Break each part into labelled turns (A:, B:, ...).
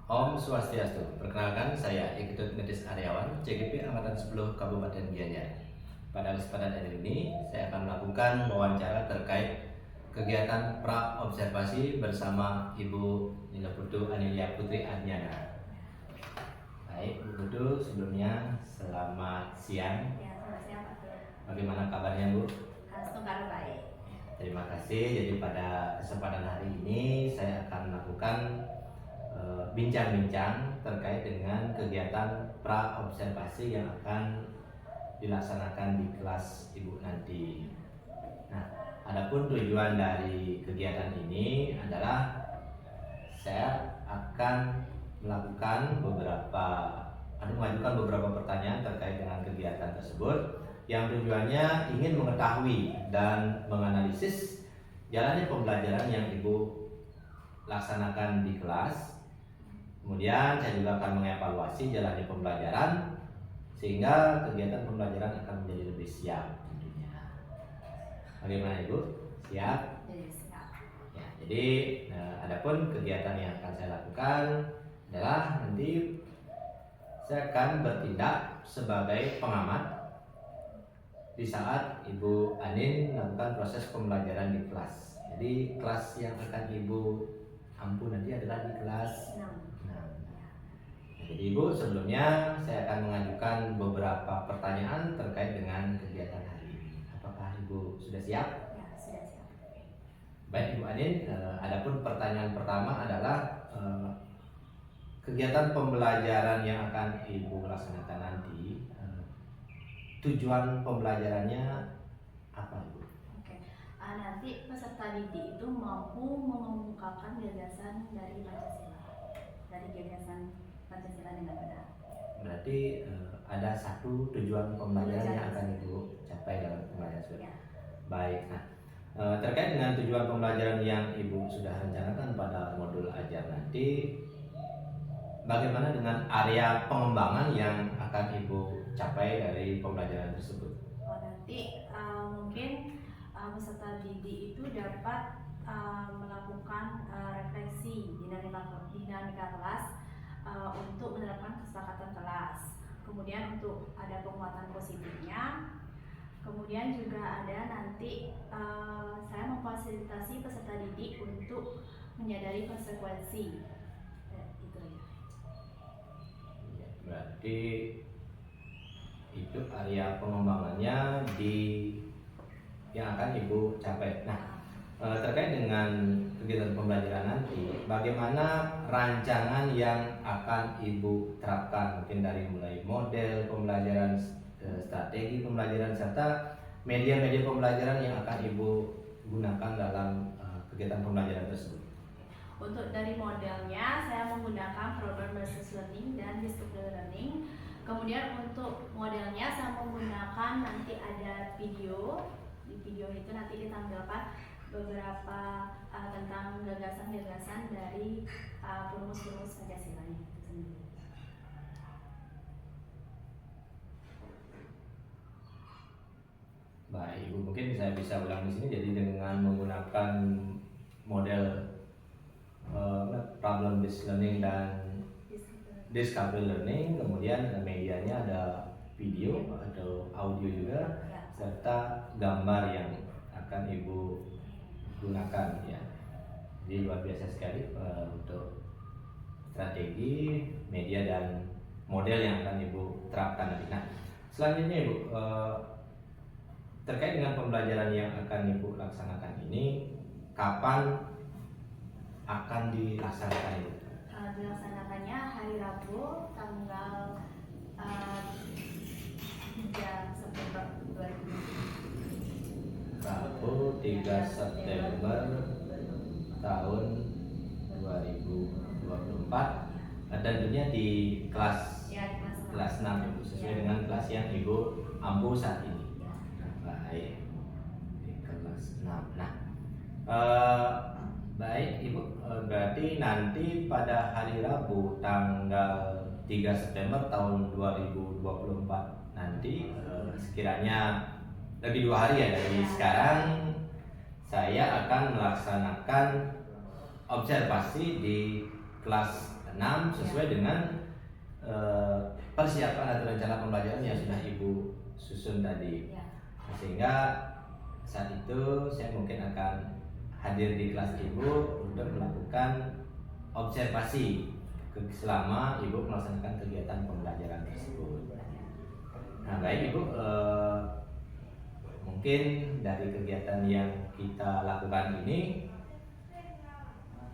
A: Om Swastiastu. Perkenalkan, saya Iketut Medis Aryawan, CGP Angkatan 10 Kabupaten Gianyar. Pada kesempatan hari ini, saya akan melakukan wawancara terkait kegiatan pra-observasi bersama Ibu Nila Putu Anilia Putri Adnyana. Baik, Bu Putu, sebelumnya selamat siang.
B: Ya, selamat siang Pak Tur.
A: Bagaimana kabarnya, Bu?
B: Sungkaru baik.
A: Terima kasih. Jadi pada kesempatan hari ini, saya akan melakukan bincang-bincang terkait dengan kegiatan pra-observasi yang akan dilaksanakan di kelas Ibu nanti. Nah, adapun tujuan dari kegiatan ini adalah saya akan mengajukan beberapa pertanyaan terkait dengan kegiatan tersebut yang tujuannya ingin mengetahui dan menganalisis jalannya pembelajaran yang Ibu laksanakan di kelas. Kemudian saya juga akan mengevaluasi jalannya pembelajaran sehingga kegiatan pembelajaran akan menjadi lebih siap tentunya. Bagaimana Ibu? Siap? Ya, jadi adapun kegiatan yang akan saya lakukan adalah nanti saya akan bertindak sebagai pengamat di saat Ibu Anin melakukan proses pembelajaran di kelas. Jadi kelas yang akan Ibu ampu nanti adalah di kelas 6. Jadi Ibu, sebelumnya saya akan mengajukan beberapa pertanyaan terkait dengan kegiatan hari ini. Apakah Ibu sudah siap?
B: Ya, sudah siap.
A: Baik Ibu Anin, adapun pertanyaan pertama adalah kegiatan pembelajaran yang akan Ibu laksanakan nanti, tujuan pembelajarannya apa Ibu?
B: Oke. Nanti peserta didik itu mampu mengemukakan gagasan dari gagasan Pancasila dengan benar.
A: Berarti ada satu tujuan pembelajaran yang akan Ibu capai dalam pembelajaran tersebut.
B: Ya.
A: Baik, nah terkait dengan tujuan pembelajaran yang Ibu sudah rencanakan pada modul ajar nanti, bagaimana dengan area pengembangan yang akan Ibu capai dari pembelajaran tersebut?
B: Nanti mungkin peserta didik itu dapat melakukan refleksi dinamika kelas untuk menerapkan kesepakatan kelas. Kemudian untuk ada penguatan positifnya. Kemudian juga ada nanti saya memfasilitasi peserta didik untuk menyadari konsekuensi. Itu aja.
A: Ya, berarti itu area pengembangannya yang akan Ibu capai. Nah, terkait dengan kegiatan pembelajaran nanti, bagaimana rancangan yang akan Ibu terapkan, mungkin dari mulai model pembelajaran, strategi pembelajaran, serta media-media pembelajaran yang akan Ibu gunakan dalam kegiatan pembelajaran tersebut.
B: Untuk dari modelnya, saya menggunakan program based learning dan discovery learning. Kemudian untuk modelnya saya menggunakan nanti ada video. Di video itu nanti ditampilkan beberapa tentang gagasan-gagasan dari perumus-perumus Pancasila itu sendiri.
A: Baik Ibu, mungkin saya bisa ulang di sini. Jadi dengan menggunakan model problem based learning dan discovery learning, kemudian medianya ada video atau audio juga,
B: Ya.
A: serta gambar yang akan Ibu gunakan ya. Jadi luar biasa sekali untuk strategi, media dan model yang akan Ibu terapkan nanti. Nah, selanjutnya Ibu, terkait dengan pembelajaran yang akan Ibu laksanakan ini, kapan akan dilaksanakan Ibu?
B: Dilaksanakannya hari Rabu tanggal 3 September 2020.
A: Rabu 3 September tahun 2024, tentunya di kelas
B: Ya, di
A: kelas 6 Ibu, sesuai dengan kelas yang Ibu ampu saat ini. Baik, di kelas 6. Nah, baik Ibu, berarti nanti pada hari Rabu tanggal 3 September tahun 2024 nanti, sekiranya lebih 2 hari ya dari sekarang, saya akan melaksanakan observasi di kelas 6 sesuai dengan persiapan atau rencana pembelajaran yang sudah Ibu susun tadi.
B: Ya.
A: Sehingga saat itu saya mungkin akan hadir di kelas Ibu untuk melakukan observasi selama Ibu melaksanakan kegiatan pembelajaran tersebut. Nah, baik Ibu, mungkin dari kegiatan yang kita lakukan ini,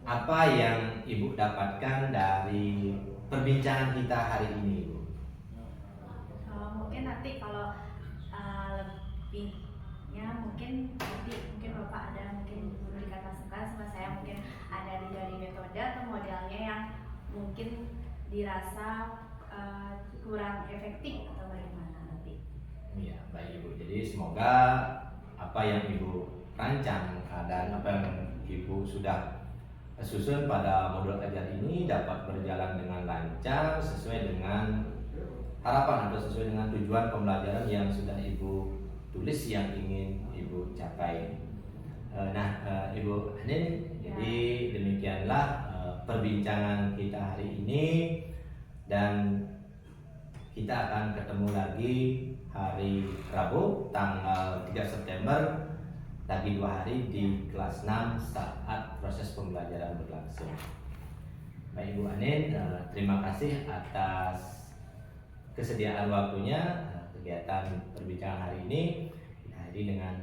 A: apa yang Ibu dapatkan dari perbincangan kita hari ini, Ibu?
B: Mungkin nanti kalau lebihnya mungkin Bapak ada mungkin memberikan masukan sama saya, mungkin ada dari metode atau modelnya yang mungkin dirasa kurang efektif atau bagaimana nanti.
A: Iya, baik Ibu. Jadi semoga apa yang Ibu rancang dan apa yang Ibu sudah susun pada modul ajar ini dapat berjalan dengan lancar sesuai dengan harapan atau sesuai dengan tujuan pembelajaran yang sudah Ibu tulis yang ingin Ibu capai. Ibu Anin, jadi demikianlah perbincangan kita hari ini, dan kita akan ketemu lagi hari Rabu tanggal 3 September lagi 2 hari di kelas 6 saat proses pembelajaran berlangsung. Baik Ibu Anin, terima kasih atas kesediaan waktunya. Kegiatan perbincangan hari ini dihadiri dengan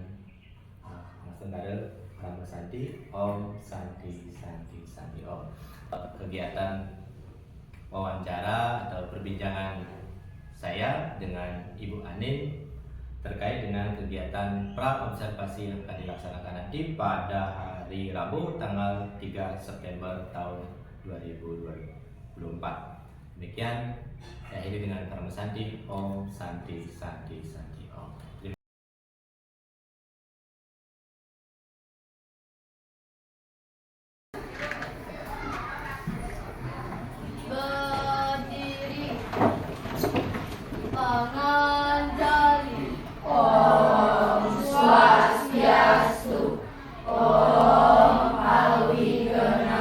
A: Mas Tenggarel Rama Santi, Om Santi Santi Santi Om. Kegiatan wawancara atau perbincangan saya dengan Ibu Anin terkait dengan kegiatan pra observasi yang akan dilaksanakan nanti pada hari Rabu tanggal 3 September tahun 2024. Demikian saya akhiri dengan Rama Santi, Om Santi Santi Santi Om.
B: Berdiri, tangan jari, Om Swastiastu, Om Hawiganastu,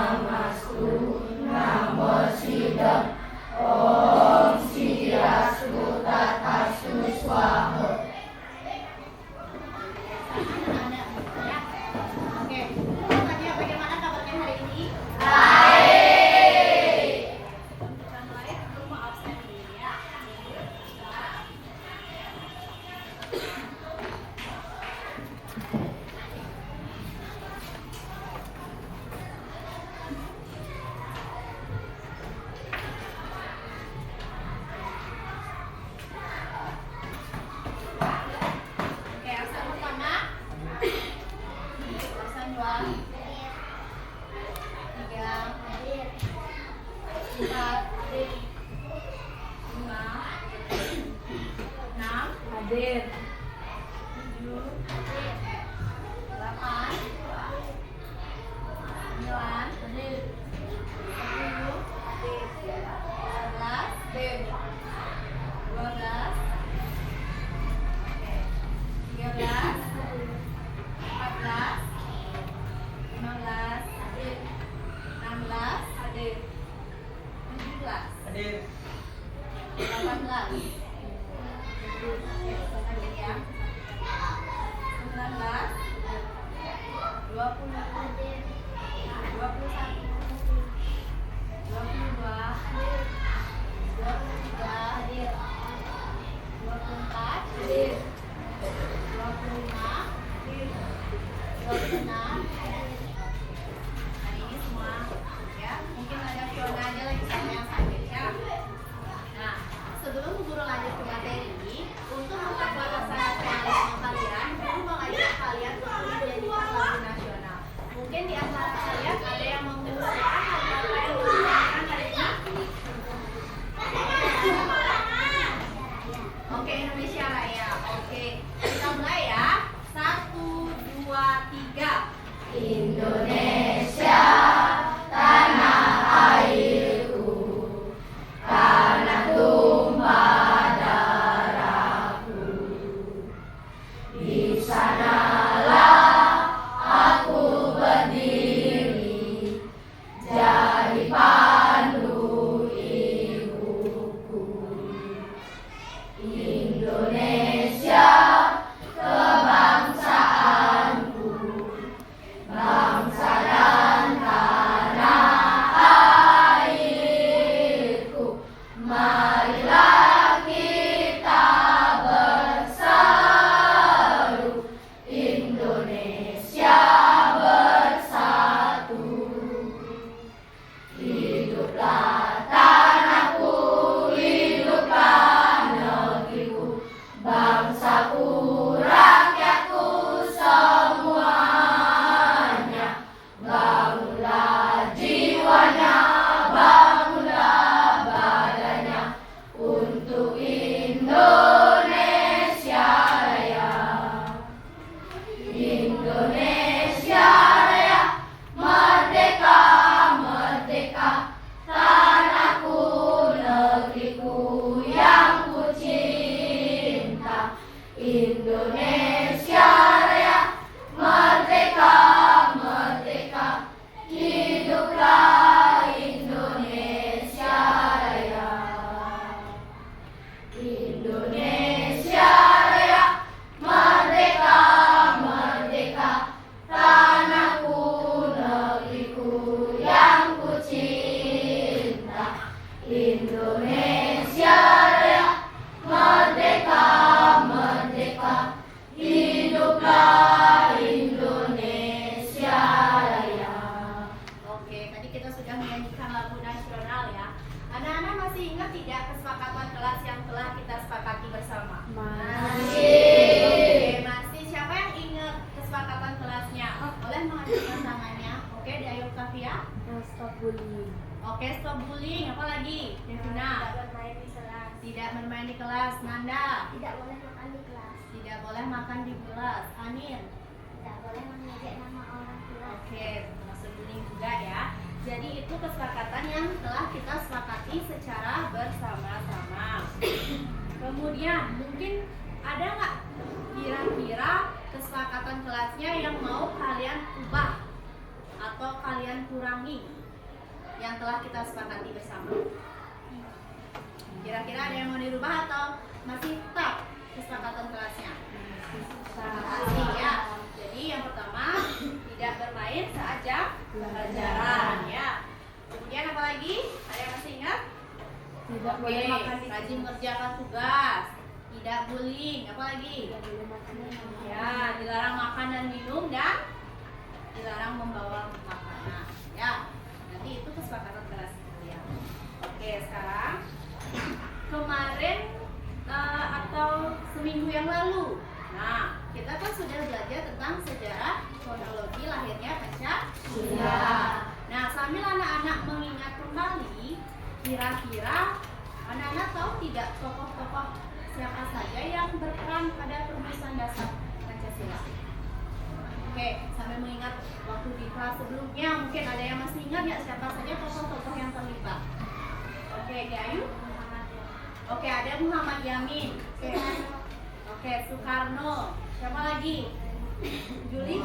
B: Namo Siddham, Om Siddhastu Tatastu Swaha. Oke, tanya bagaimana kabarnya hari ini? Baik. Yang lain belum mau absen dulu ya. Oke, absen pertama. Absen 2. 3. 4. 5. 6. Hadir. 7. 8. 9. Hadir. 10. 11. Hadir. 12. 13. 14. 15. Hadir. 16. Hadir. 17.
A: Hadir.
B: 18. Hadir ya. 19. 20. 21. 22. Hadir. 23. Hadir. 24. Hadir. 25. Hadir. 26. Hadir. Hari ini semua ya, mungkin ada Fiona aja lagi sama yang sakit ya. Nah, sebelum guru lanjut ke materi, untuk memperkuat rasa nasionalisme kalian, guru mengajak kalian untuk menyanyikan lagu nasional. Mungkin di antara kalian ada yang mengusulkan lagu apa yang dinyanyikan hari ini? Oke, Indonesia Raya. Oke, kita mulai ya. 1, 2, 3. Indonesia, tanah airku, tanah tumpah tidak kesepakatan kelas yang telah kita sepakati bersama?
C: Masih.
B: Oke, masih. Siapa yang ingat kesepakatan kelasnya? Boleh mengacungkan tangannya. Oke, Dayu Kavia.
C: Stop bullying.
B: Oke, stop bullying. Apa lagi? Devina.
C: Tidak bermain di kelas.
B: Tidak bermain di kelas. Nanda.
C: Tidak boleh makan di kelas.
B: Tidak boleh makan di kelas. Anin.
C: Tidak boleh mengejek nama orang tua.
B: Oke, termasuk bullying juga ya. Jadi itu kesepakatan yang telah kita sepakati secara bersama-sama. Kemudian mungkin ada nggak kira-kira kesepakatan kelasnya yang mau kalian ubah atau kalian kurangi yang telah kita sepakati bersama? Kira-kira ada yang mau dirubah atau masih tetap kesepakatan kelasnya? Masih ya. Jadi yang pertama tidak bermain saat jam pelajaran ya. Kemudian apa lagi? Ada yang masih ingat?
C: Tidak
B: Oke,
C: boleh makan di
B: rajin mengerjakan tugas. Tidak bullying. Apa lagi?
C: Tidak boleh makan di kelas.
B: Ya, dilarang makan dan minum dan dilarang membawa makanan. Ya, nanti itu kesepakatan kelas itu ya. Oke, sekarang kemarin atau seminggu yang lalu, nah kita kan sudah belajar tentang sejarah kronologi lahirnya Pancasila. Nah, sambil anak-anak mengingat kembali, kira-kira anak-anak tahu tidak tokoh-tokoh siapa saja yang berperan pada perumusan dasar Pancasila? Oke, sambil mengingat waktu di kelas sebelumnya, mungkin ada yang masih ingat ya siapa saja tokoh-tokoh yang terlibat? Oke, Gayu? Oke, ada Muhammad Yamin. Oke, Soekarno. Siapa lagi? Juli?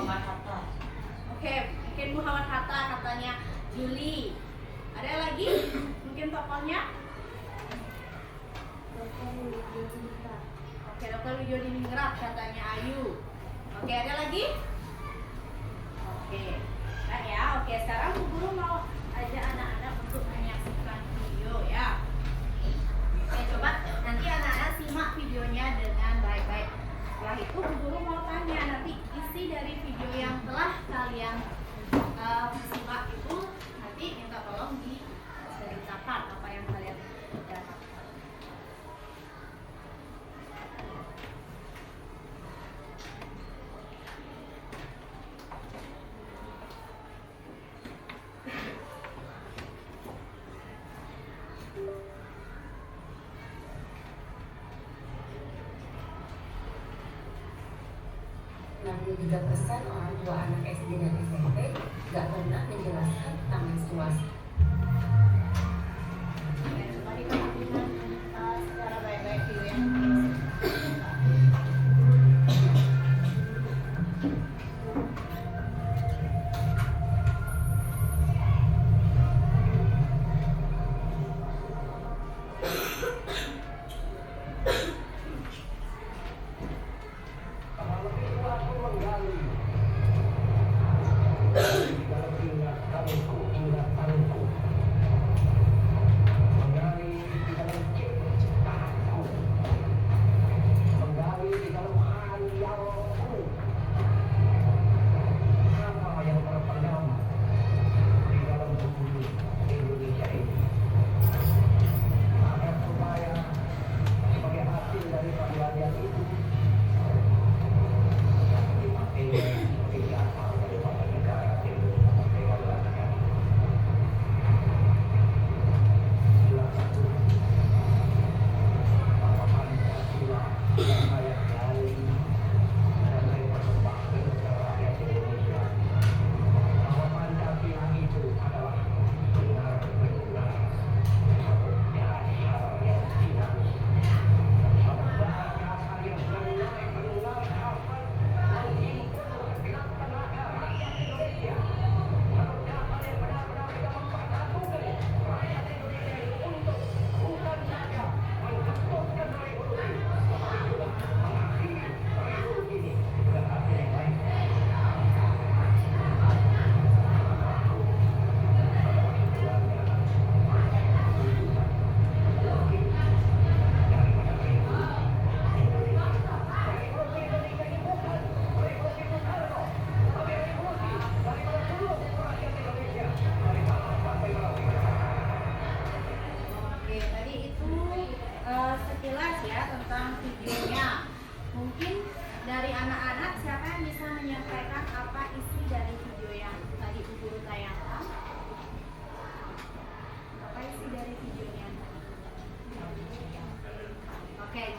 B: Oke, mungkin Muhammad Hatta katanya Juli. Ada lagi? Mungkin tokohnya? Oke, Dr. Widodiningrat katanya Ayu. Oke, ada lagi? Oke, nah ya. Oke, sekarang Bu Guru mau ajak anak-anak untuk menyaksikan video ya. Oke, coba nanti anak-anak simak videonya dengan baik-baik. Setelah itu Bu Guru mau tanya, nanti isi dari video yang telah kalian simak itu nanti minta tolong diceritakan apa yang kalian dapat.
D: Orang tua anak SD dan SMP gak pernah menjelaskan tentang menstruasi.
B: Ya, coba diperhatikan secara baik-baik dulu ya.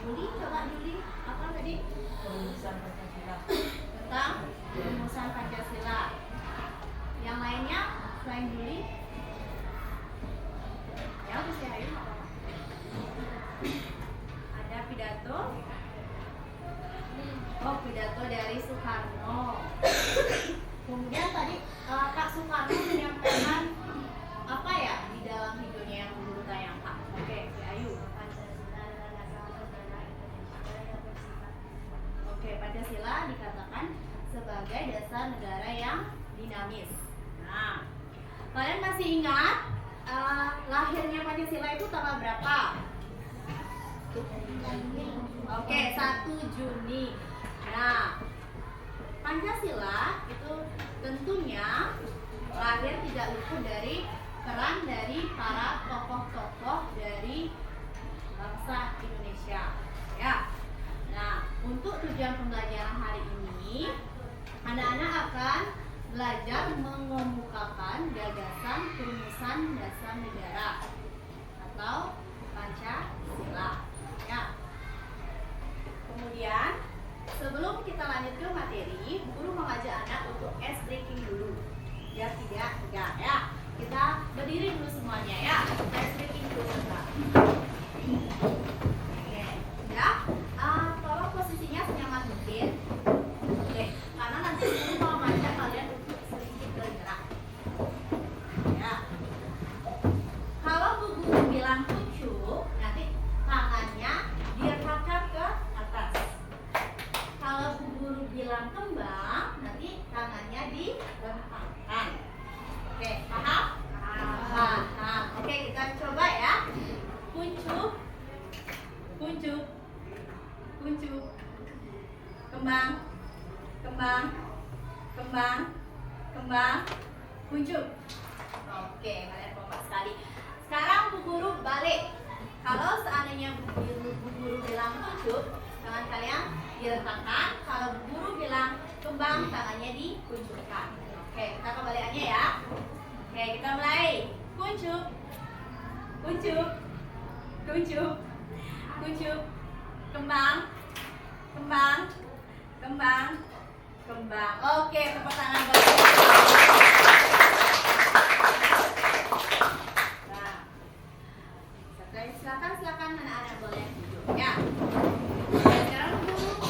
B: Juli, coba Juli, apa tadi?
D: Perumusan Pancasila.
B: Tentang perumusan Pancasila. Yang lainnya selain Juli? Ya, Gusti Ayu. Ada pidato. Oh, pidato dari Soekarno. Kemudian tadi Kak Soekarno menyampaikan apa ya di dalam videonya yang dulu tayangkan? Oke, Ayu. Oke, Pancasila dikatakan sebagai dasar negara yang dinamis. Nah, kalian masih ingat lahirnya Pancasila itu tanggal berapa? Oke, 1 Juni. Nah, Pancasila itu tentunya lahir tidak luput dari peran dari para tokoh-tokoh dari bangsa Indonesia. Ya. Nah, untuk tujuan pembelajaran hari ini, anak-anak akan belajar mengemukakan gagasan perumusan dasar negara atau Pancasila. Ya. Kemudian, sebelum kita lanjut ke materi, guru mengajak anak untuk ice breaking dulu, biar tidak tegang ya. Kita berdiri dulu semuanya ya. Ice breaking dulu sebentar. Oke, ya. Tolong posisinya senyaman mungkin. Oke, karena nanti guru mau ngajak kalian untuk sedikit bergerak. Ya. Kalau bu guru bilang kucuk, nanti tangannya direkatkan ke atas. Kalau bu guru bilang kembang, nanti tangannya direntangkan. Oke, paham? Paham. Oke, kita coba ya. Kuncup, kuncup, kuncup, kembang, kembang, kembang, kembang, kuncup. Oke, kalian kompak sekali. Sekarang bu guru balik. Kalau seandainya bu guru bilang kuncup, tangan kalian direntangkan. Kalau bu guru bilang kembang, tangannya dikuncupkan. Oke, kita kembaliannya ya. Oke, kita mulai. Kuncup, kuncup, kuncup, kuncup, kembang, kembang, kembang, kembang. Oke, tepuk tangan buat nah, silakan anak-anak boleh duduk ya. Sekarang dulu.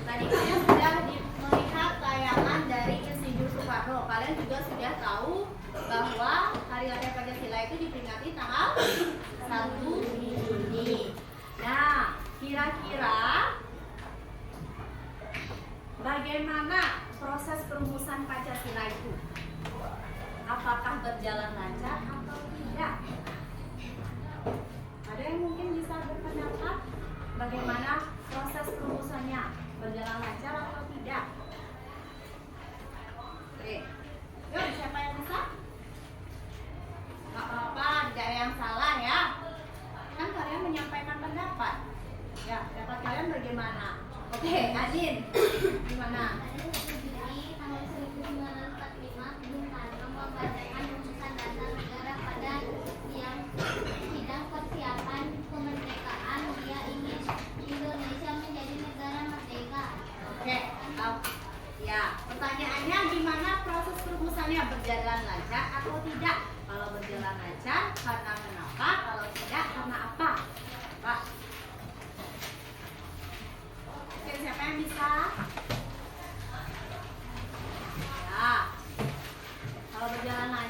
B: Tadi kalian sudah melihat tayangan dari Insinyur Soekarno. Kalian juga sudah tahu bahwa Hari Lahir Pancasila itu diperingati tanggal 1 Juni. Nah, kira-kira bagaimana proses perumusan Pancasila itu? Apakah berjalan lancar atau tidak? Ada yang mungkin bisa berpendapat bagaimana proses perumusannya? Berjalan lancar atau tidak? Oke, yuk siapa yang bisa? Gak apa-apa, tidak ada yang salah ya. Kan kalian menyampaikan pendapat. Ya, pendapat kalian bagaimana? Oke, Adin, gimana?
C: Pada 1 Juli tahun 1945, Bung Karno membacakan rumusan dasar negara pada sidang persiapan kemerdekaan. Dia ingin Indonesia menjadi negara merdeka.
B: Oke, ya, pertanyaannya gimana proses perumusannya, berjalan lancar atau tidak? Kalau berjalan lancar, karena kenapa? Kalau tidak, karena apa? Pak. Oke, siapa yang bisa? Ya. Kalau berjalan lancar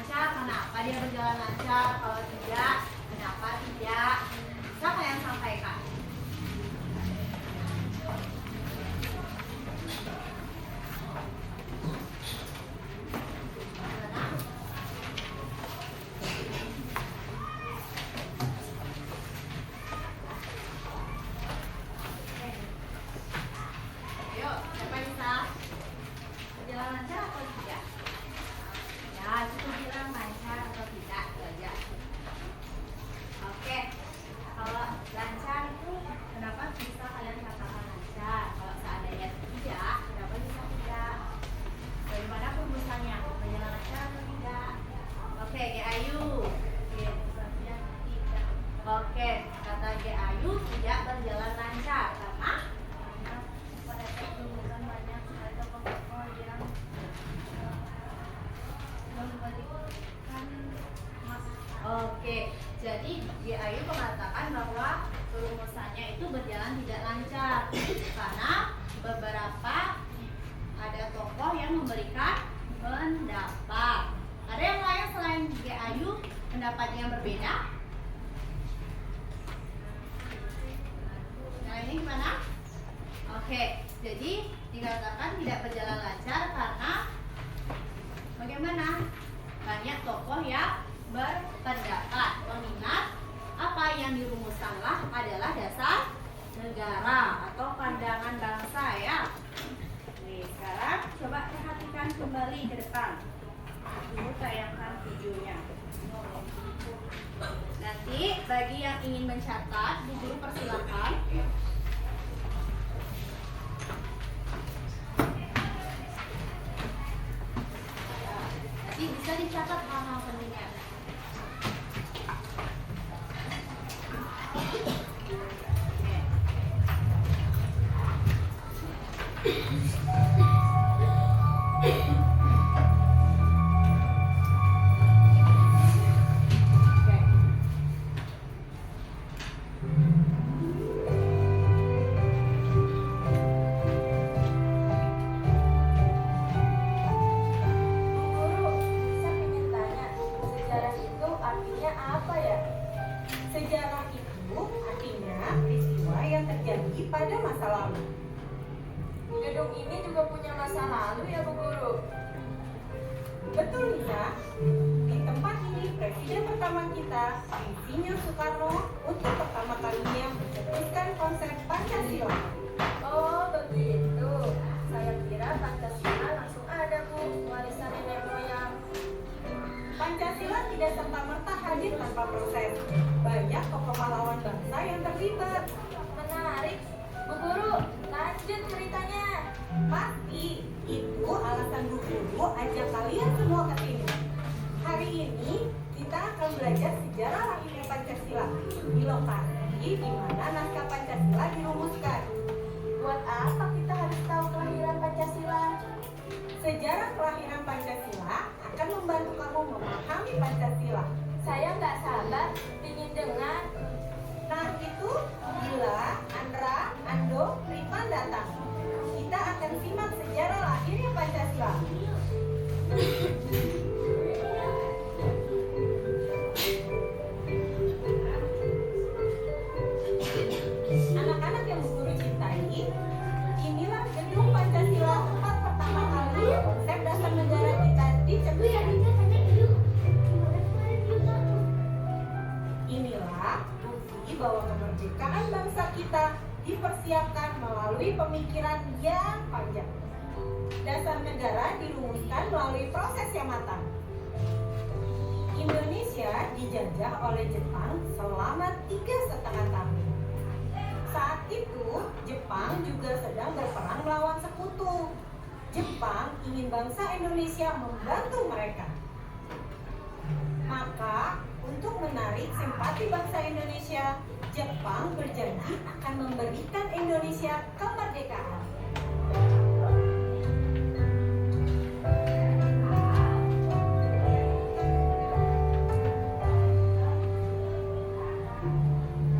B: tidak berjalan lancar karena pada saat perumusan banyak sekali tokoh-tokoh yang memberikan masukan. Oke, jadi GAIU mengatakan bahwa perumusannya itu berjalan tidak lancar karena beberapa ada tokoh yang memberikan pendapat. Ada yang lain selain GAIU pendapatnya yang berbeda? Nah ini gimana? Oke, jadi dikatakan tidak berjalan lancar karena bagaimana? Banyak tokoh yang berpendapat. Mengingat apa yang dirumuskanlah adalah dasar negara atau pandangan bangsa ya. Nih, sekarang coba perhatikan kembali ke depan. Dulu tayangkan videonya. Nanti bagi yang ingin mencatat, Bu Guru persilakan. Nanti bisa dicatat hal-hal pentingnya.
E: Sejarah itu artinya peristiwa yang terjadi pada masa lalu.
F: Gedung ini juga punya masa lalu ya Bu Guru?
E: Betul Nisa, di tempat ini presiden pertama kita, Insinyur Soekarno, untuk pertama kalinya mencetuskan konsep Pancasila.
F: Oh begitu. Saya kira Pancasila langsung ada Bu, warisan nenek moyang.
E: Pancasila tidak serta-merta hadir tanpa proses. Banyak tokoh pahlawan bangsa yang terlibat.
F: Menarik. Bu Guru, lanjut ceritanya.
E: Pasti, itu alasan Bu Guru ajak kalian semua ke sini. Hari ini kita akan belajar sejarah lahirnya Pancasila di lokasi di mana naskah Pancasila dirumuskan.
F: Buat apa kita harus tahu kelahiran Pancasila?
E: Sejarah kelahiran Pancasila akan membantu kamu memahami Pancasila.
F: Saya nggak sabar, ingin dengar.
E: Nah itu, Gila, Andra, Ando, Rifan datang. Kita akan simak sejarah lahirnya Pancasila. Anak-anak yang Bu Guru cintai, inilah gedung Pancasila tempat pertama kali konsep dasar negara kita dicetuskan. Inilah bukti bahwa kemerdekaan bangsa kita dipersiapkan melalui pemikiran yang panjang. Dasar negara dirumuskan melalui proses yang matang. Indonesia dijajah oleh Jepang selama 3,5 tahun. Saat itu, Jepang juga sedang berperang melawan sekutu. Jepang ingin bangsa Indonesia membantu mereka. Maka, untuk menarik simpati bangsa Indonesia, Jepang berjanji akan memberikan Indonesia kemerdekaan.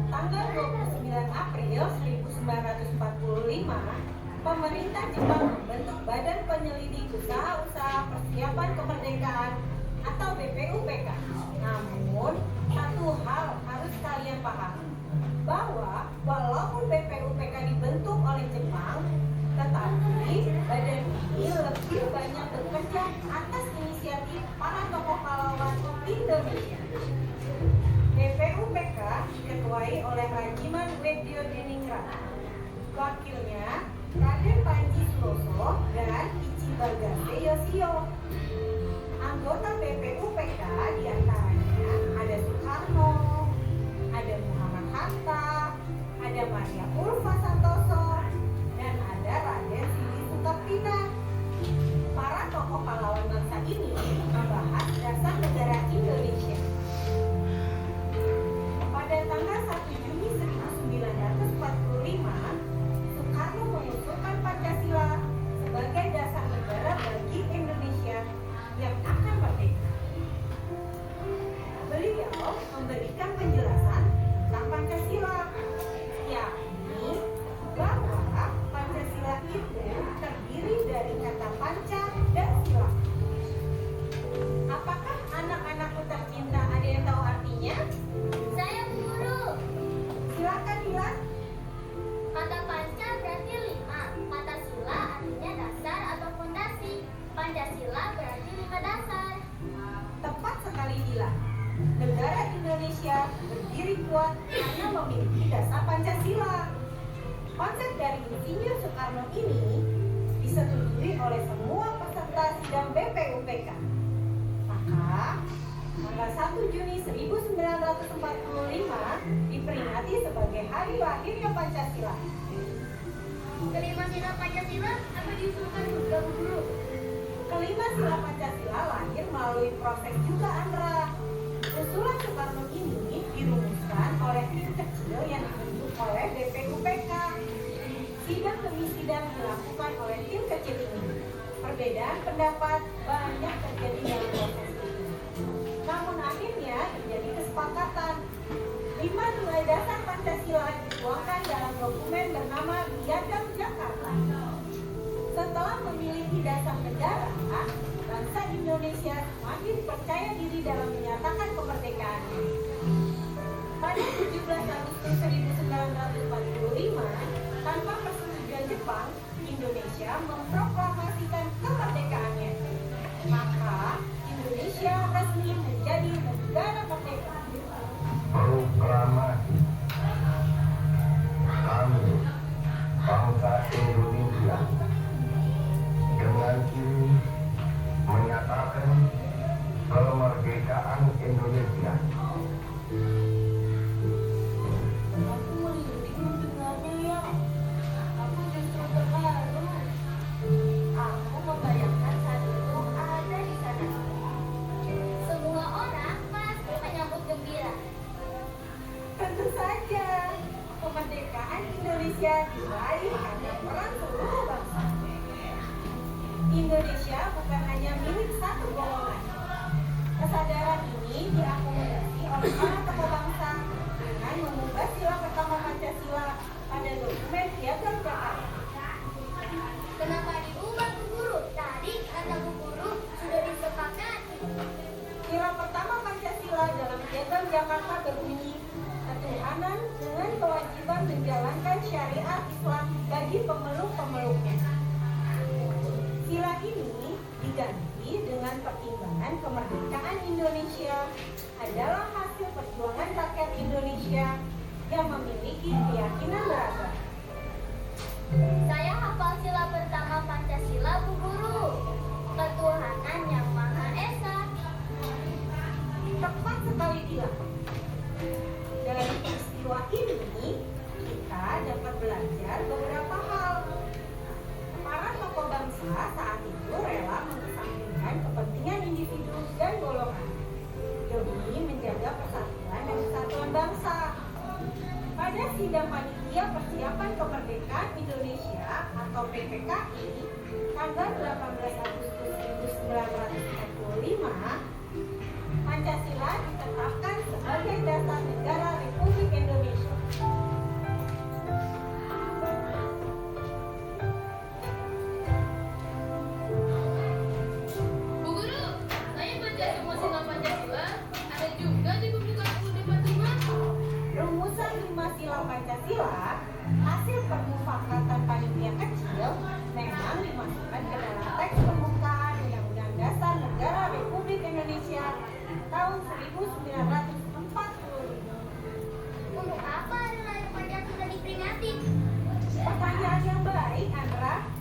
E: Tanggal 29 April 1945, pemerintah Jepang membentuk Badan Penyelidik Usaha-Usaha Persiapan Kemerdekaan atau BPUPK. Namun, satu hal harus kalian pahami, bahwa walaupun BPUPK dibentuk oleh Jepang, tetapi badan ini lebih banyak bekerja atas inisiatif para tokoh pahlawan Indonesia. BPUPK diketuai oleh Rajiman Weddio Diningrat. Wakilnya Raden Panji Suroso dan Ichibagase Yoshio. Anggota BPUPK diantaranya ada Soekarno, ada Muhammad Hatta, ada Maria Ulfa Santoso, dan ada Raden Sidi Sukarpita. Para tokoh pahlawan bangsa ini membahas dasar negara Indonesia. Pada tanggal 1 Juni 1945,
C: dasar.
E: Tepat sekali Dila. Negara Indonesia berdiri kuat karena memiliki dasar Pancasila. Konsep dari Insinyur Soekarno ini disetujui oleh semua peserta sidang BPUPK. Maka, tanggal 1 Juni 1945 diperingati sebagai hari lahirnya Pancasila.
C: Kelima sila Pancasila apa diusulkan juga Bu Guru?
E: Kelima sila Pancasila lahir melalui proses juga, Andra. Usulan Soekarno ini dirumuskan oleh tim kecil yang dibentuk oleh BPUPK. Sidang demi sidang dilakukan oleh tim kecil ini. Perbedaan pendapat banyak terjadi dalam proses ini. Namun akhirnya terjadi kesepakatan. 5 nilai dasar Pancasila dituangkan dalam dokumen bernama Piagam Jakarta. Setelah memiliki dasar negara, bangsa Indonesia semakin percaya diri dalam menyatakan kemerdekaannya. Pada 17 Agustus 1945, tanpa persetujuan Jepang, Indonesia memproklamasikan kemerdekaannya. Maka, Indonesia resmi menjadi negara merdeka.
G: Proklamasi kami bangsa Indonesia dengan ini menyatakan kemerdekaan Indonesia.
E: Aku merinding mendengarnya ya. Aku justru terharu. Aku membayangkan saat itu ada di sana.
C: Semua orang pasti menyambut gembira.
E: Tentu saja, kemerdekaan Indonesia diraih karena peran seluruh bangsa. Indonesia bukan hanya milik satu golongan. Kesadaran ini diakomodasi oleh para tokoh bangsa dengan mengubah sila pertama Pancasila pada dokumen Piagam Jakarta.
C: Kenapa diubah Bu Guru? Tadi kata Bu Guru sudah disepakati.
E: Sila pertama Pancasila dalam Piagam Jakarta berbunyi, ketuhanan dengan kewajiban menjalankan syariat Islam bagi pemeluk-pemeluknya. Sila ini diganti dengan pertimbangan kemerdekaan Indonesia adalah hasil perjuangan rakyat Indonesia yang memiliki keyakinan beragam.
C: Saya hafal sila pertama Pancasila Bu Guru. Ketuhanan yang Maha Esa.
E: Tepat sekali Dila. Dari peristiwa ini, kita dapat belajar beberapa hal. Para tokoh bangsa saat itu rela mengesampingkan kepentingan individu dan golongan demi menjaga persatuan dan kesatuan bangsa. Pada sidang panitia persiapan kemerdekaan Indonesia atau PPKI tanggal 18 Agustus 1945, Pancasila ditetapkan sebagai dasar negara Republik Indonesia.
F: Bu Guru, saya baca semua sila Pancasila. Ada juga di buku kartu depan rumah.
E: Rumusan 5 sila Pancasila hasil permufakatan panitia kecil memang dimasukkan ke dalam teks pembukaan Undang-Undang Dasar Negara Republik Indonesia tahun 1945.
C: Untuk apa hari lahir Pancasila diperingati?
E: Pertanyaan yang baik, Andra.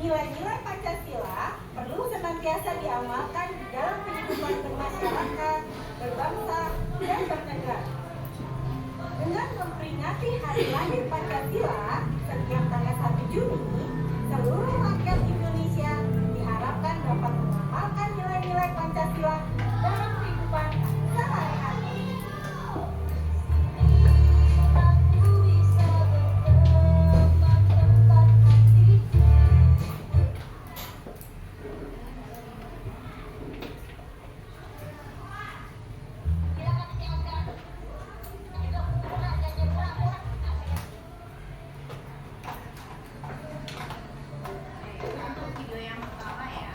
E: Nilai-nilai Pancasila perlu senantiasa diamalkan di dalam kehidupan bermasyarakat, berbangsa, dan bernegara. Dengan memperingati hari lahir Pancasila setiap tanggal 1 Juni, seluruh rakyat Indonesia diharapkan dapat mengamalkan nilai-nilai Pancasila dalam kehidupan sehari-hari. Aku bisa bertempat tempat hati.
B: Untuk video yang pertama ya.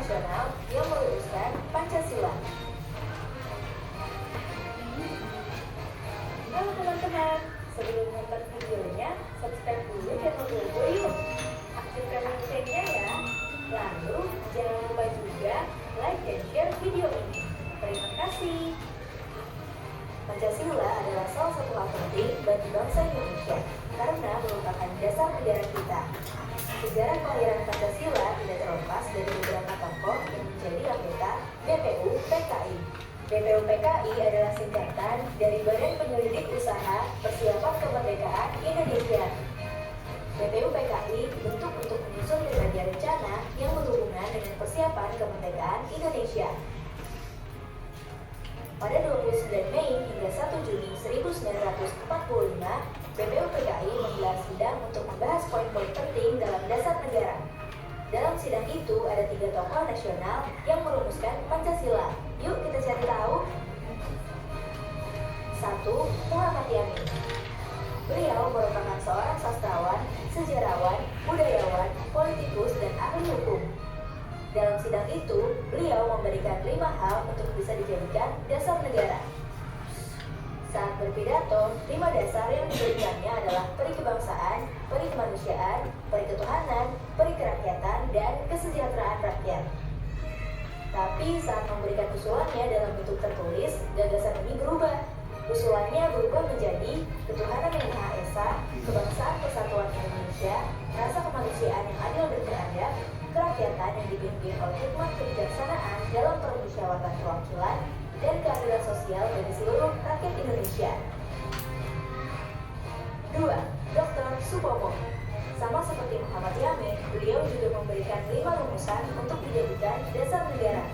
F: internasional yang merumuskan Pancasila. Halo teman-teman, sebelum nonton videonya, subscribe dulu channel Bobo yuk. Aktifkan loncengnya ya. Lalu, jangan lupa juga like dan share video ini. Terima kasih. Pancasila adalah salah satu hal penting bagi bangsa Indonesia karena merupakan dasar negara kita. Sejarah kelahiran Pancasila tidak terlepas dari beberapa tokoh yang menjadi anggota BPU PKI. BPU PKI adalah singkatan dari Badan Penyelidik Usaha Persiapan Kemerdekaan Indonesia. BPU PKI dibentuk untuk menyusun berbagai rencana yang berhubungan dengan persiapan kemerdekaan Indonesia. Pada 29 Mei hingga 1 Juni 1945, BPU PKI menggelar sidang untuk membahas poin-poin penting dalam dasar negara. Dalam sidang itu ada 3 tokoh nasional yang merumuskan Pancasila. Yuk kita cari tahu. 1. Muhammad Yamin. Beliau merupakan seorang sastrawan, sejarawan, budayawan, politikus, dan ahli hukum. Dalam sidang itu, beliau memberikan 5 hal untuk bisa dijadikan dasar negara. Saat berpidato, 5 dasar yang diberikannya adalah perikebangsaan, perikemanusiaan, periketuhanan, perikerakyatan, dan kesejahteraan rakyat. Tapi saat memberikan usulannya dalam bentuk tertulis, gagasan ini berubah. Usulannya berubah menjadi ketuhanan yang Maha Esa, kebangsaan persatuan Indonesia, rasa kemanusiaan yang adil dan beradab, kerakyatan yang dipimpin oleh hikmat kebijaksanaan dalam permusyawaratan perwakilan, dan keadilan sosial bagi seluruh rakyat Indonesia. 2. Dr. Supomo. Sama seperti Muhammad Yamin, beliau juga memberikan 5 rumusan untuk dijadikan dasar negara.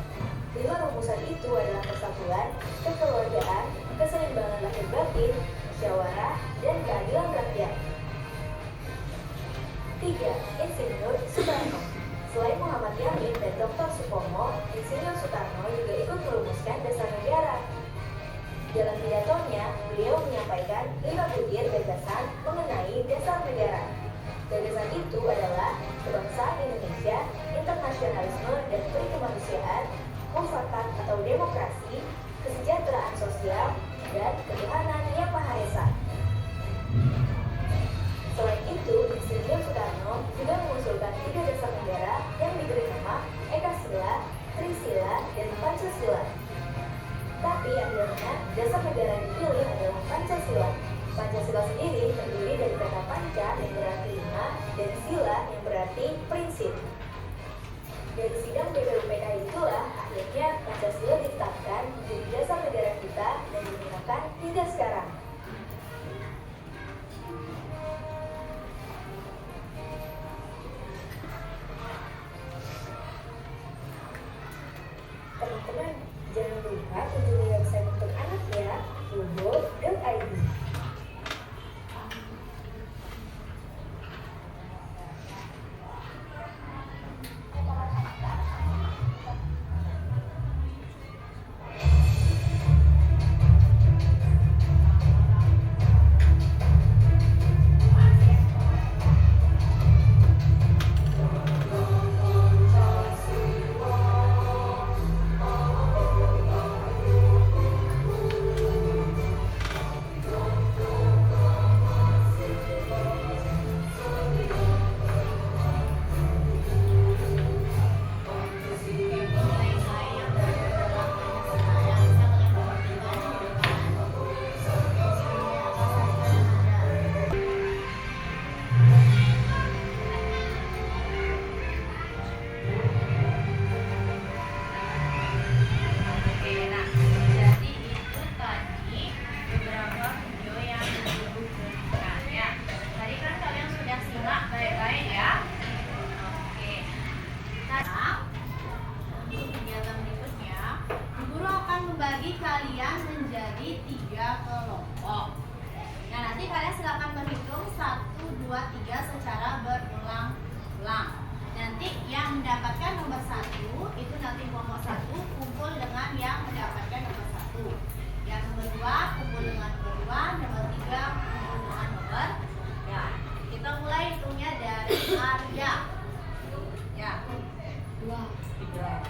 F: 5 rumusan itu adalah persatuan, kekeluargaan, keseimbangan lahir batin, musyawarah, dan keadilan rakyat. 3. Insinyur Soekarno. Selain Muhammad Yamin dan Dr. Supomo, Insinyur Soekarno juga ikut merumuskan dasar negara. Dalam pidatonya, beliau menyampaikan 5 butir gagasan mengenai dasar negara. Gagasan itu adalah kebangsaan Indonesia, internasionalisme dan perikemanusiaan, mufakat atau demokrasi, kesejahteraan sosial, dan ketuhanan yang Maha Esa. Selain itu, Insinyur Soekarno juga mengusulkan 3 dasar negara yang diberi nama Ekasila, Trisila, dan Pancasila. Tapi akhirnya dasar negara yang dipilih adalah Pancasila. Pancasila sendiri terdiri dari kata panca yang berarti 5 dan sila yang berarti prinsip. Dari sidang BPU PKI itulah akhirnya Pancasila ditetapkan menjadi dasar negara kita dan digunakan hingga sekarang. Teman-teman, jangan lupa kunjungi website untuk anak ya, bobo.id.
B: Ya,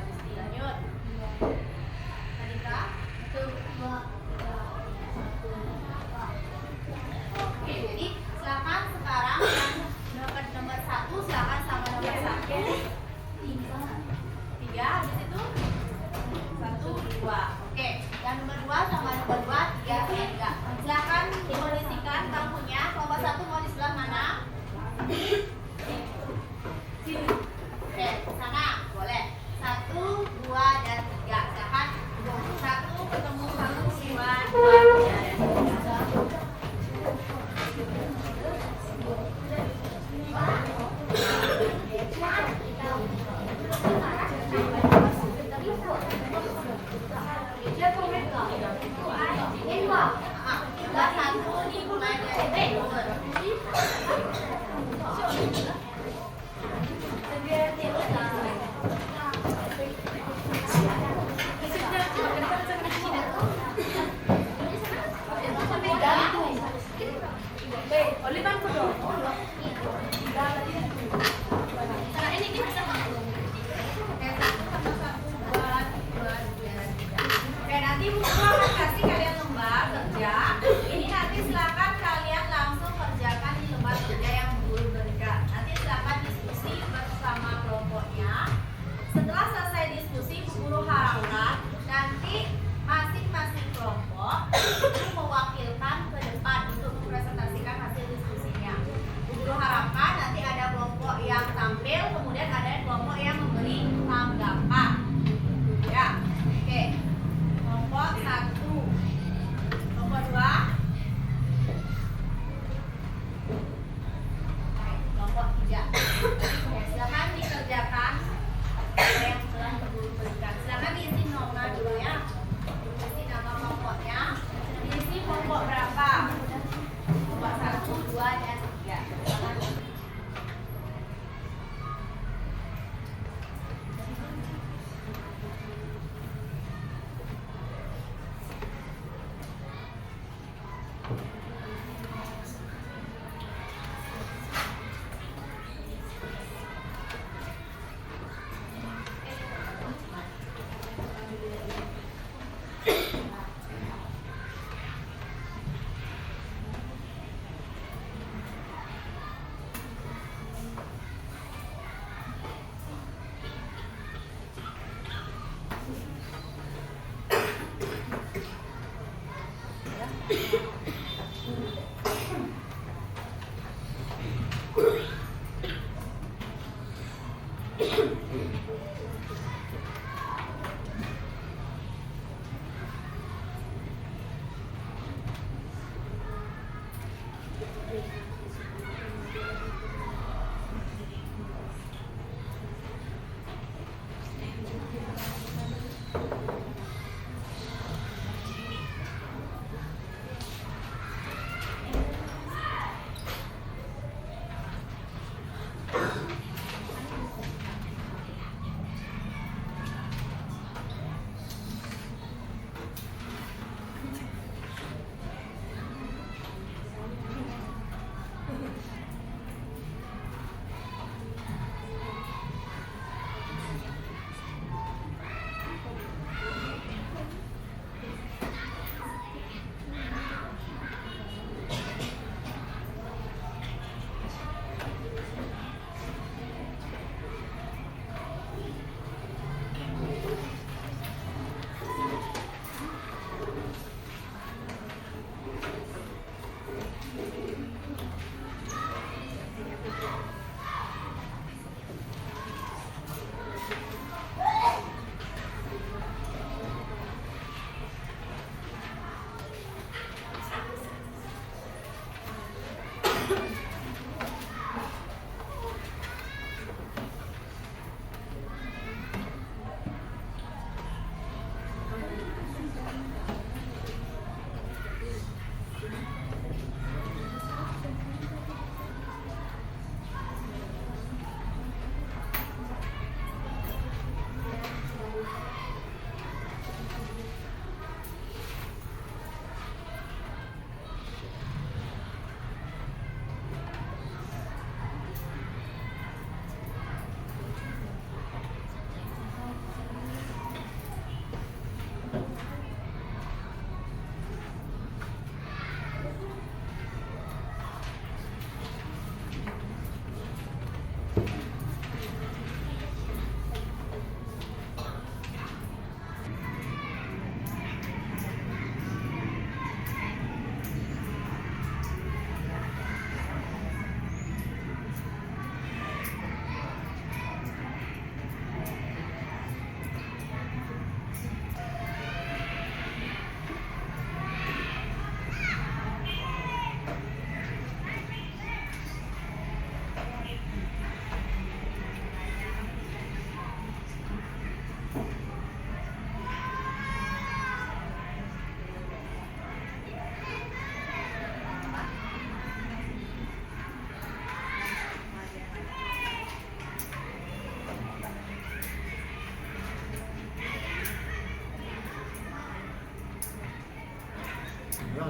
B: mesti lanjut. Adika? Oke, jadi silakan sekarang yang nomor 1 silakan sama nomor 1. 3 habis itu 1, 2. Oke, yang nomor 2 sama nomor 2, 3, 3. Silakan dikondisikan tamunya. Kelompok 1 mau di sebelah mana? Sini. Oke, sana boleh. 1, 2, dan 3. Silakan 1 ketemu 1, 2, 3 dan 3. Kelas 1 dimulai dari Oke, nanti buku akan kasih kalian lembar kerja. Ini nanti silakan kalian langsung kerjakan di lembar kerja yang guru berikan. Nanti silakan diskusi bersama kelompoknya. Setelah selesai diskusi, Bu Guru harapkan nanti masing-masing kelompok itu mewakilkan ke depan untuk mempresentasikan hasil diskusinya. Bu Guru harapkan nanti ada kelompok yang tampil, kemudian ada kelompok yang memberi tanggapan. Ya, oke. Kelompok 1, kelompok 2, kelompok 3. Oke, silakan dikerjakan apa yang telah Guru berikan. Silakan diisi nama dulu ya. Diisi nama kelompoknya. Diisi kelompok berapa? Kelompok 1, 2, dan 3. Silakan.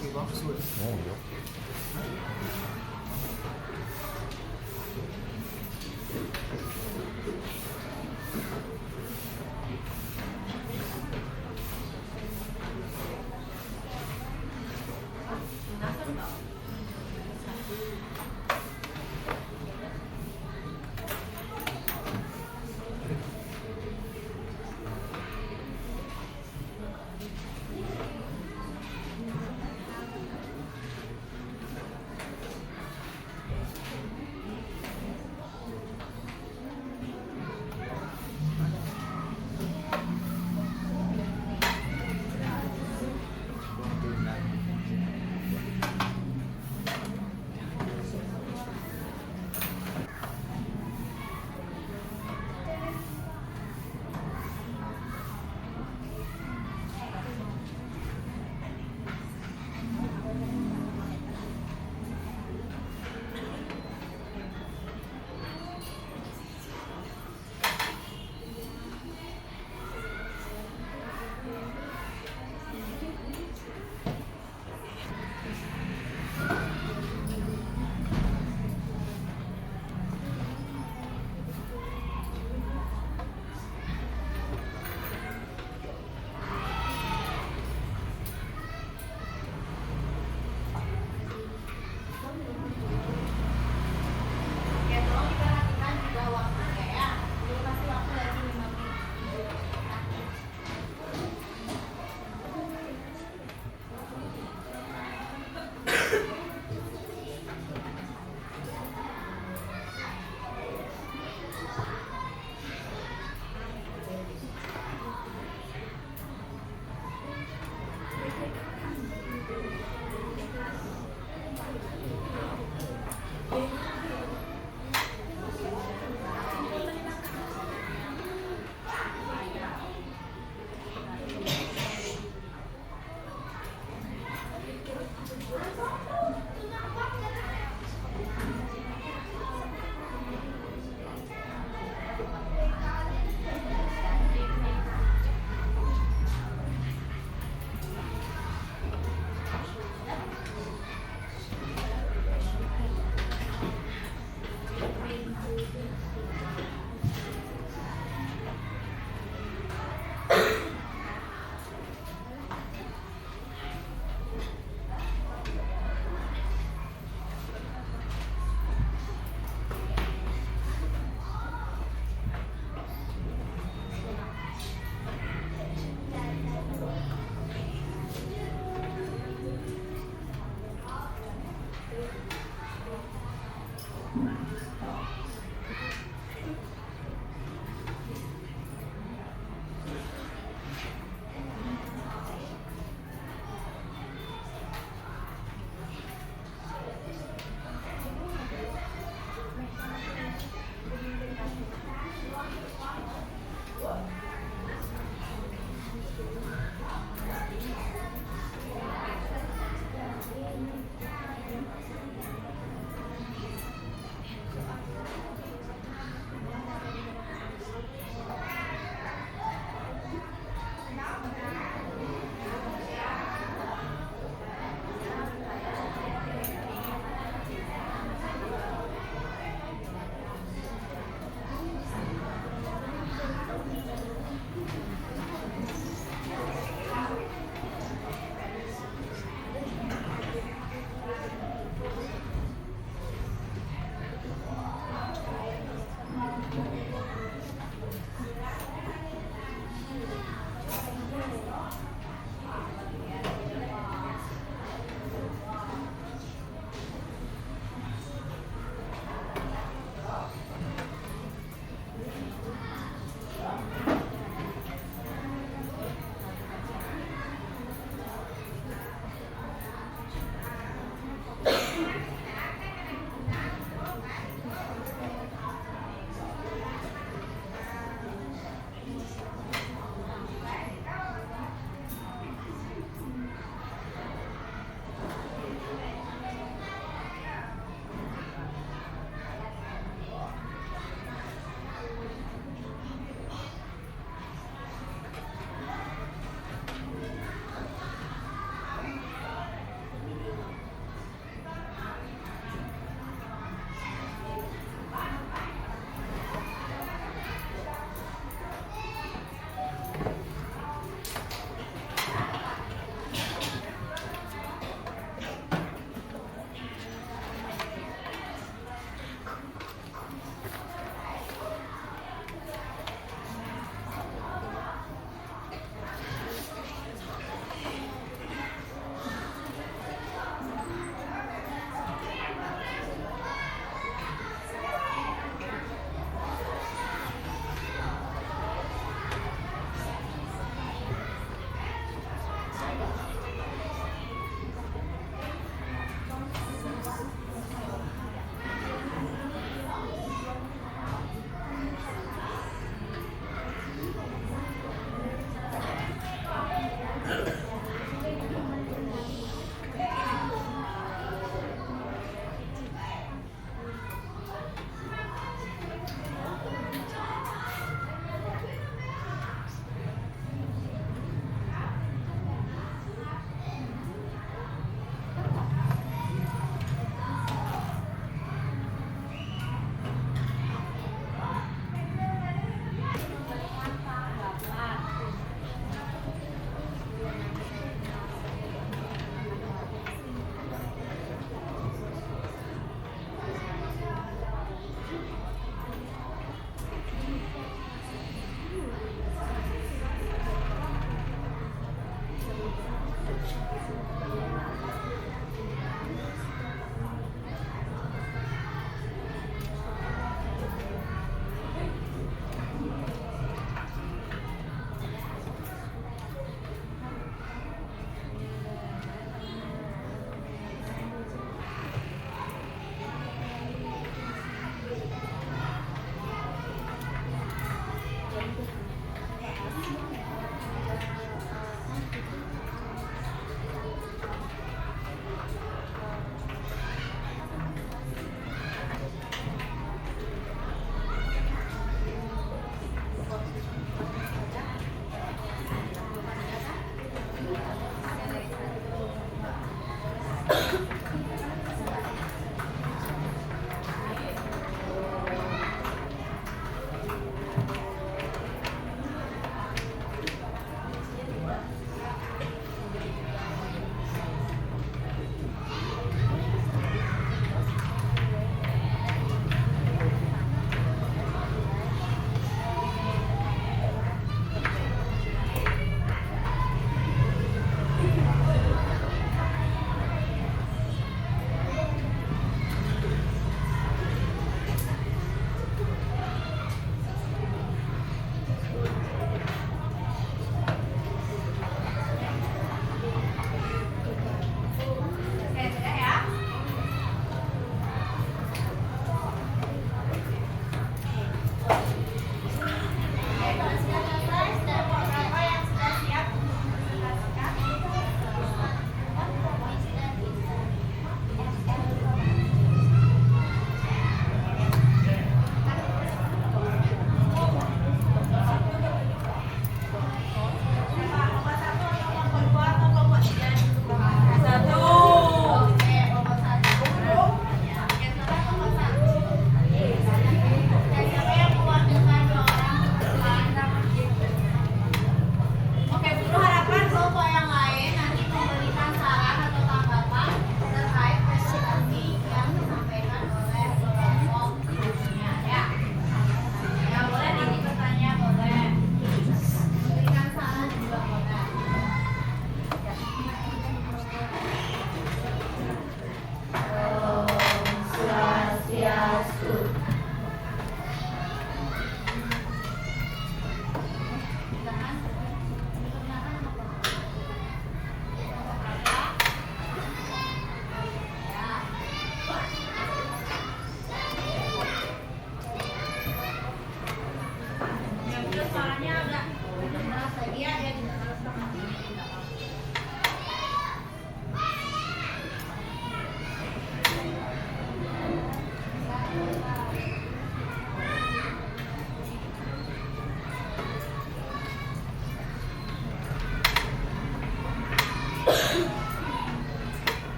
H: dimaksud.
G: Oh iya.
B: Oke, tolong diperhatikan juga waktunya ya. Jadi kasih waktu lagi 5 menit.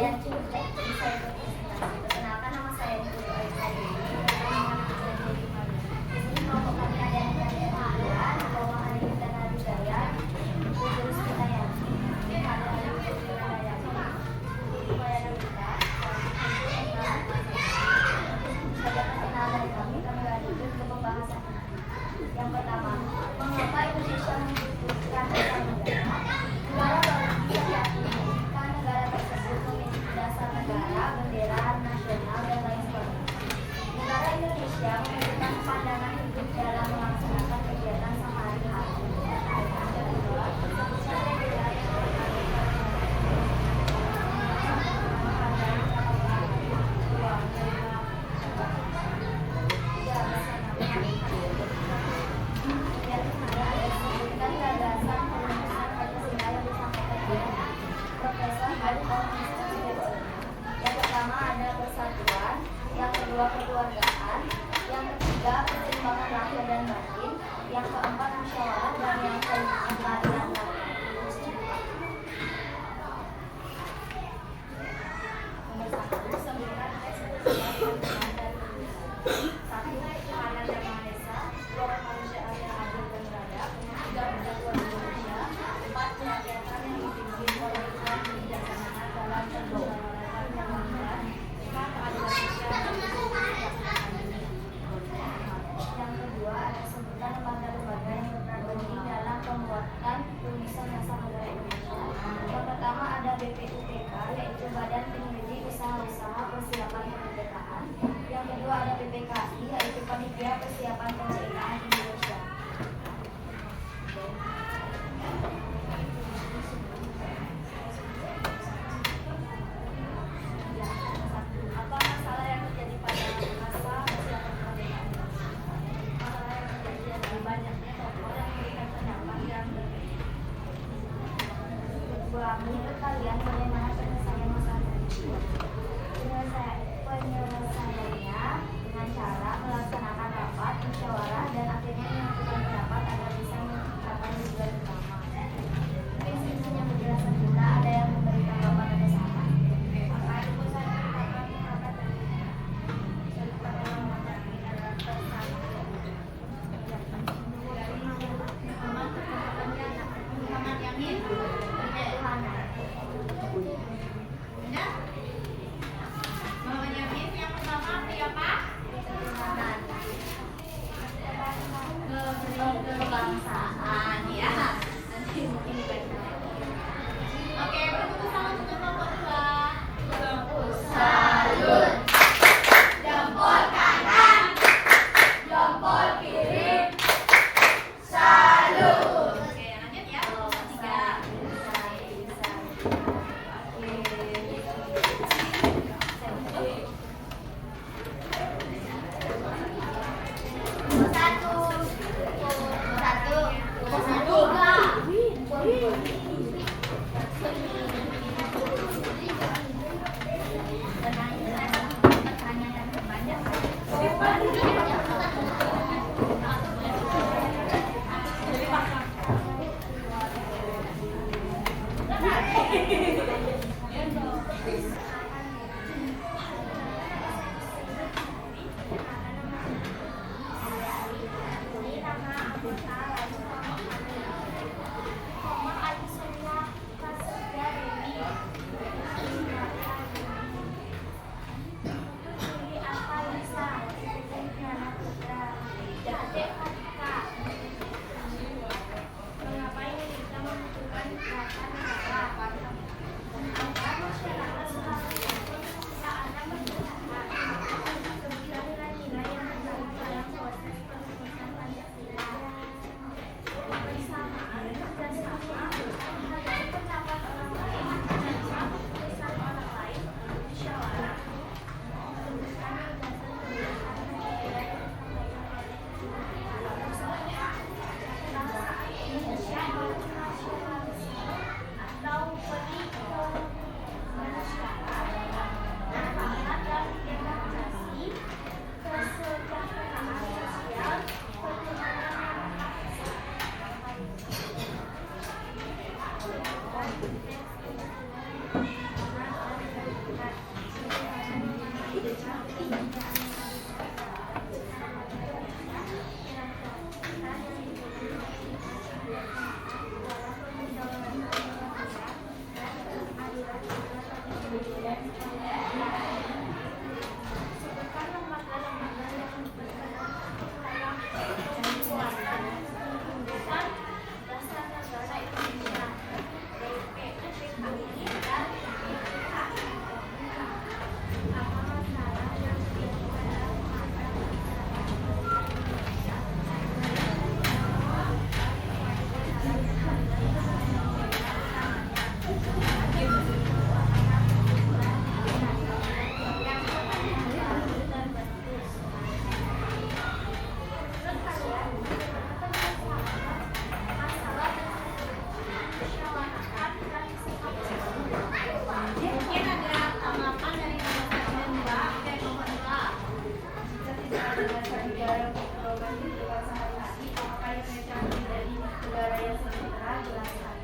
C: yang cukup bisa ikut presentasi. Perkenalkan, nama saya Putri Aisha Dewi. Di sini kelompok kami ada yang dari Keharian, kelompok ada yang dari Nagaya, Kudus Kutayani, ada yang dari Nagayani, Upaya Kita, saja kenal dari kami lanjut ke pembahasan. Yang pertama, mengapa Indonesia membutuhkan dasar negara? Negara baru bisa diakui jika negara tersebut memiliki dasar negara, bendera nasional, dan lain sebagainya. Negara Indonesia memberikan pandangan hidup dalam melaksanakan kegiatan sehari-hari. Yang kedua, seharusnya negara yang yang pertama ada persatuan, yang kedua kekeluargaan, yang ketiga
B: Sebutkan lembaga-lembaga yang berperan dalam penguatan dan dasar negara Indonesia. BPKI dan BPKI. Apa masalah yang dihadapi pada mungkin ada tanggapan dari Bapak Mbak. Oke, nomor 2. Jika tidak ada dasar negara pedoman di luar sehari-hari, maka Indonesia menjadi negara yang sejahtera jelaskan.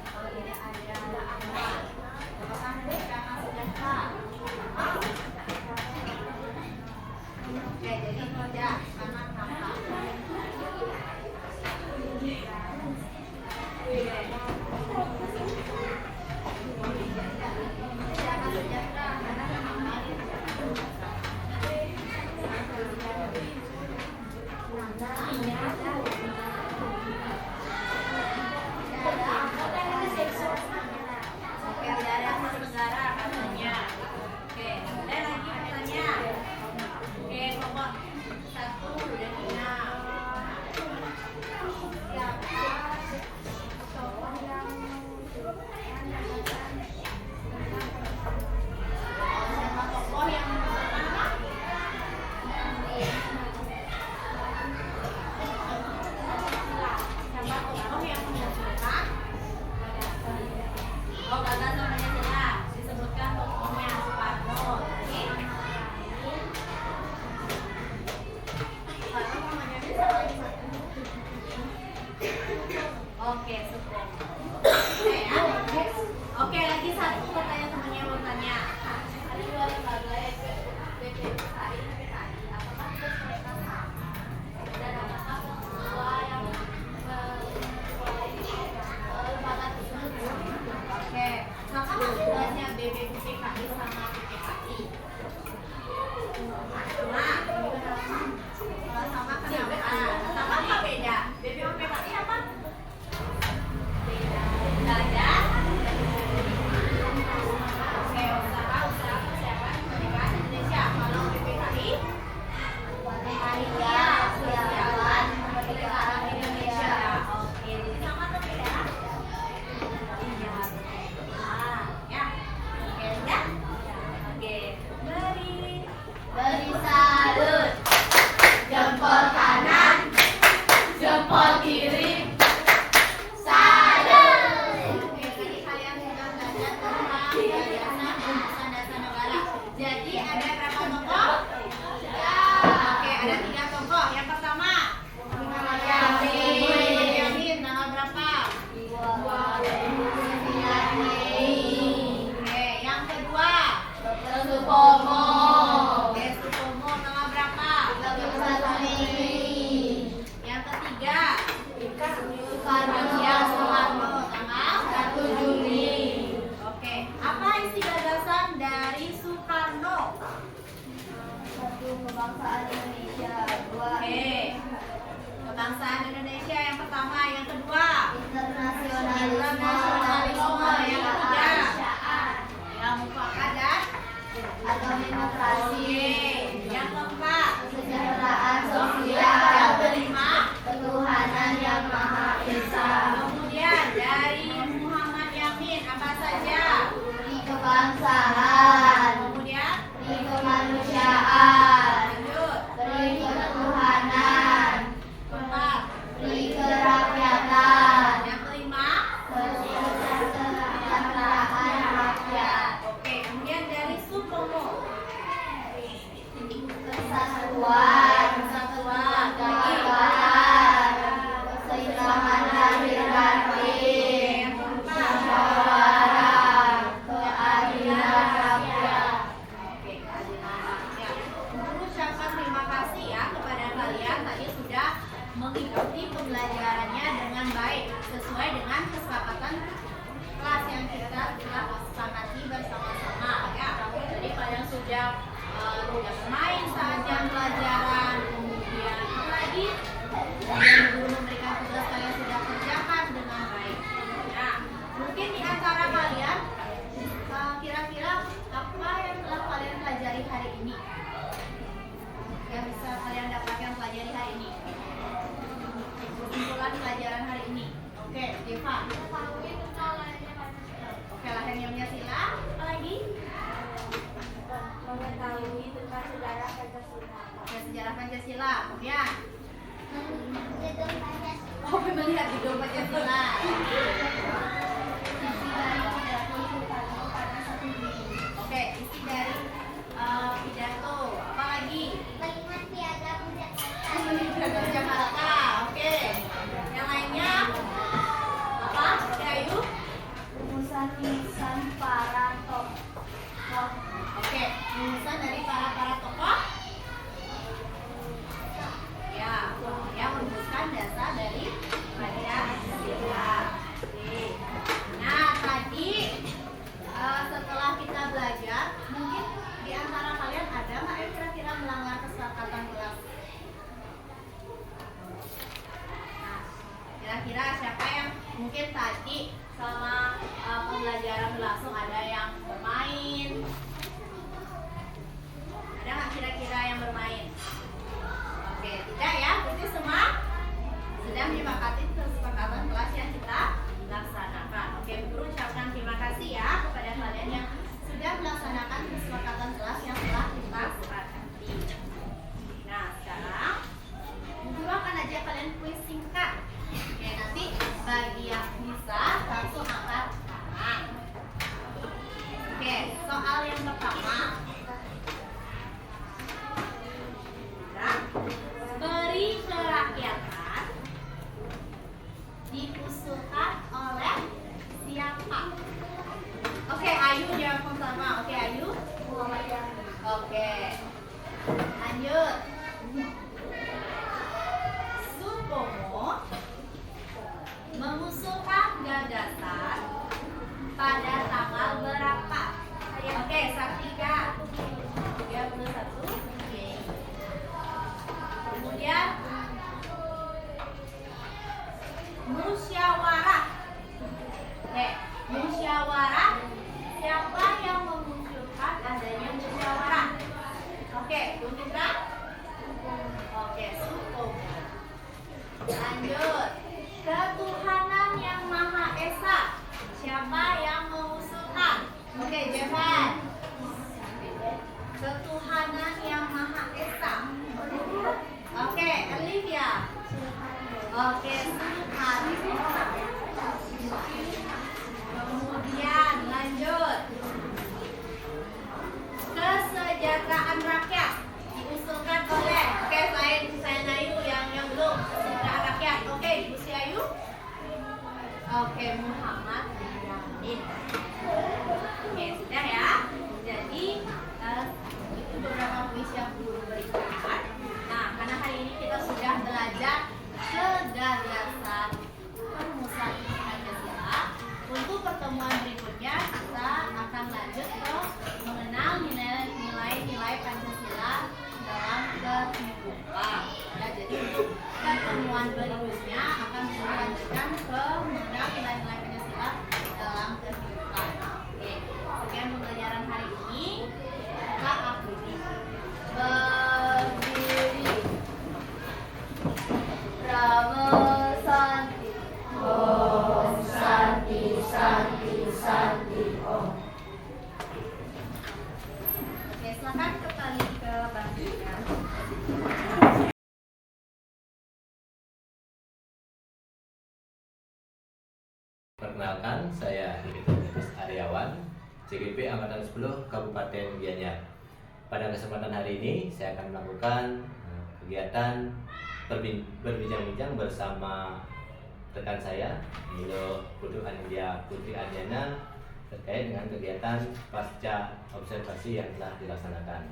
B: Kalau tidak ada apa, apakah mereka sejahtera? Oke, jadi tidak karena kenapa? Jangan sejahtera karena kenapa? Oke, tidak ada negara katanya. Oke, ada lagi katanya. Oke, kelompok 1 udah punya. Siapa tokoh yang siapa tokoh yang oh, kagak namanya jelas. Disebutkan tokohnya Soekarno. Soekarno namanya siapa? Oke, Supromo. Oke, lagi satu katanya temannya mau tanya. Ada dua lembaga BPKI, apakah tugas mereka sama? Dan apakah semua yang lembaga tersebut? Oke, sama nggak tugasnya BPKI sama BPKI? Sama. Kalau sama kenapa? Sama apa beda? BPKI apa? Beda. Nggak ada? Oke, usaha kesehatan pernikahan Indonesia. Kalau BPKI? Panitia Kesehatan Pernikahan Indonesia. Oke, jadi sama atau beda? Iya. Ya. Oke, udah? Oke. Beri salut. Jempol kanan, jempol kiri. Salut. Oke, tadi kalian sudah belajar tentang dasar negara. Jadi ada berapa tokoh? Oke, ada 3 tokoh. Yang pertama, Yamin. Tanggal berapa? 29 Mei. Oke, yang kedua, Dr. Supomo. Oke, Supomo tanggal berapa? 31 Mei. Yang ketiga, Soekarno tanggal 1 Juni. Oke, apa isi gagasan dari Soekarno? 1. Kebangsaan Indonesia. 2. Oke, kebangsaan Indonesia yang pertama. Yang kedua, internasionalisme. Yang ketiga, yang mufakat dan atau demokrasi. Yang keempat, kesejahteraan sosial. Yang kelima, ketuhanan yang maha esa. Kemudian dari Muhammad Yamin apa saja? Pri kebangsaan. Kemudian pri kemanusiaan. Lanjut, pri ketuhanan. Keempat, pri kerakyatan. Yang kelima, kesejahteraan rakyat. Oke, kemudian dari Supomo. Kesatuan, keagamaan, keseimbangan lahir batin, musyawarah, keadilan rakyat. Oke, keadilan rakyat. Guru ucapkan terima kasih ya kepada kalian tadi sudah mengikuti pembelajarannya dengan baik sesuai dengan kesepakatan kelas yang kita telah sepakati bersama-sama ya. tidak bermain saat jam pelajaran, kemudian apalagi kemudian guru memberikan tugas kalian sudah kerjakan dengan baik. Nah, mungkin di antara kalian kira-kira apa yang telah kalian pelajari hari ini? Yang bisa kalian dapatkan pelajari hari ini? Kesimpulan pelajaran hari ini. Oke, Deva. Oke, lahirnya Pancasila. Apa lagi?
C: Mengetahui tentang sejarah Pancasila.
B: Oke, sejarah Pancasila. Kemudian,
C: Gedung Pancasila.
B: oh, melihat gedung Pancasila.
C: Isi dari pidato Soekarno pada 1 Juni.
B: Oke, isi dari pidato. Apa lagi?
C: Melihat piagam Jakarta.
B: Pidato Jakarta. Oke. Yang lainnya apa? Oke, Ayu.
C: Rumusan para tokoh.
B: Oke, rumusan dari para tokoh. Ya, yang merumuskan dasar dari Pancasila. Oke. Nah, tadi setelah kita belajar, mungkin di antara kalian ada nggak yang kira-kira melanggar kesepakatan kelas? Nah, kira-kira siapa yang mungkin tadi selama pembelajaran berlangsung ada yang bermain? Ada nggak kira-kira yang bermain? Oke, tidak ya, berarti semua sudah menyepakati kesepakatan kelas yang kita laksanakan. Oke, guru ucapkan terima kasih ya kepada kalian yang sudah melaksanakan kesepakatan kelas yang telah kita sepakati. Nah, sekarang guru akan ajak kalian kuis singkat. Oke, nanti bagi yang bisa langsung angkat tangan. Oke, soal yang pertama. Beri kerakyatan diusulkan oleh siapa? Oke, Ayu jawab pertama. Oke, Ayu. Oke. Lanjut. Supomo mengusulkan gagasan pada tanggal berapa? Oke, Sartika 31. Oke. Kemudian musyawarah. Oke, musyawarah. Siapa yang memunculkan adanya musyawarah? Oke, Bunda. Oke, Supomo. Lanjut. Ketuhanan yang Maha Esa. Siapa yang mengusulkan? Oke, Jevan. Ketuhanan yang Maha Esa. Oke, Olivia. Oke, Soekarno. Kemudian lanjut. Kesejahteraan rakyat diusulkan oleh. Oke, saya Ayu yang belum. Kesejahteraan rakyat. Oke, Ibu si Ayu. Oke, Muhammad Yamin. Oke, sudah ya. Jadi itu beberapa kuis yang guru berikan. Nah, karena hari ini kita sudah belajar kegagasan perumusan Pancasila. Untuk pertemuan berikutnya kita akan lanjut ke mengenal nilai-nilai Pancasila dalam kehidupan. Ya, jadi untuk pertemuan berikutnya akan dilanjutkan ke mengenal nilai-nilai Pancasila dalam kehidupan. Oke, sekian pembelajaran hari ini. Kita akhiri. Berdiri. Rama Santi. Om Santi Santi Santi Om. Oke, silakan kembali ke bangkunya.
A: Perkenalkan, saya Hidayat Aryawan, CGP Angkatan 10 Kabupaten Gianyar. Pada kesempatan hari ini, saya akan melakukan kegiatan berbincang-bincang bersama rekan saya, Milo Putri Andiana, terkait dengan kegiatan pasca observasi yang telah dilaksanakan.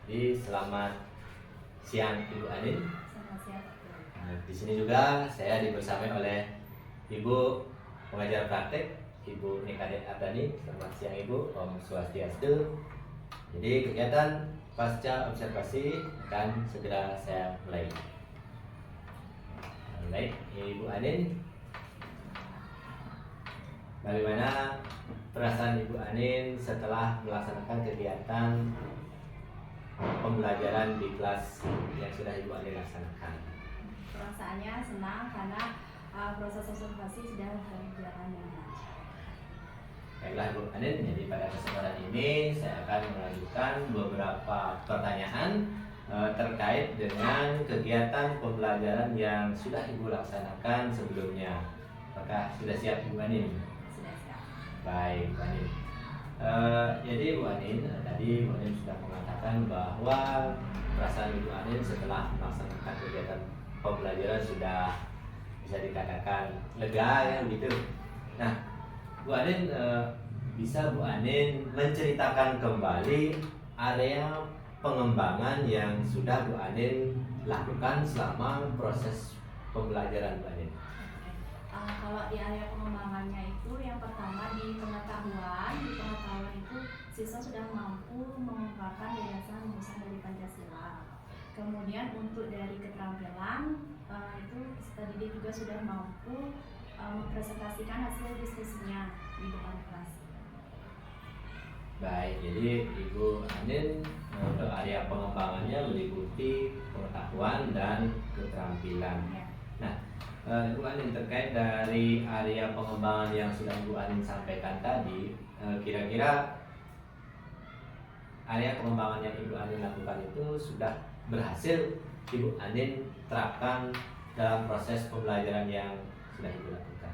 A: Jadi selamat siang Ibu Anin.
B: Selamat siang.
A: Di sini juga saya dibersamai oleh Ibu pengajar praktek, Ibu Nikade Ardani. Selamat siang Ibu, Om Swastiastu. Jadi kegiatan pasca observasi akan segera saya mulai. Baik, Ibu Anin, bagaimana perasaan Ibu Anin setelah melaksanakan kegiatan pembelajaran di kelas yang sudah Ibu Anin laksanakan?
B: Perasaannya senang karena proses observasi sudah berjalan dengan lancar.
A: Baiklah Bu Anin, jadi pada kesempatan ini saya akan mengajukan beberapa pertanyaan terkait dengan kegiatan pembelajaran yang sudah Ibu laksanakan sebelumnya. Apakah sudah siap Ibu Anin?
B: Sudah siap.
A: Baik, Bu Anin. Jadi Bu Anin, tadi Bu Anin sudah mengatakan bahwa perasaan Ibu Anin setelah melaksanakan kegiatan pembelajaran sudah bisa dikatakan lega ya gitu. Nah, Bu Anin, bisa Bu Anin menceritakan kembali area pengembangan yang sudah Bu Anin lakukan selama proses pembelajaran Bu Anin?
B: Kalau di area pengembangannya itu yang pertama di pengetahuan itu siswa sudah mampu mengungkapkan gagasan rumusan dari Pancasila. Kemudian untuk dari keterampilan itu peserta didik juga sudah mampu mempresentasikan hasil diskusinya di depan kelas.
A: Baik, jadi Ibu Anin untuk area pengembangannya meliputi pengetahuan dan keterampilan.
B: Ya.
A: Nah, Ibu Anin, terkait dari area pengembangan yang sudah Ibu Anin sampaikan tadi, kira-kira area pengembangan yang Ibu Anin lakukan itu sudah berhasil Ibu Anin terapkan dalam proses pembelajaran yang sudah Ibu lakukan?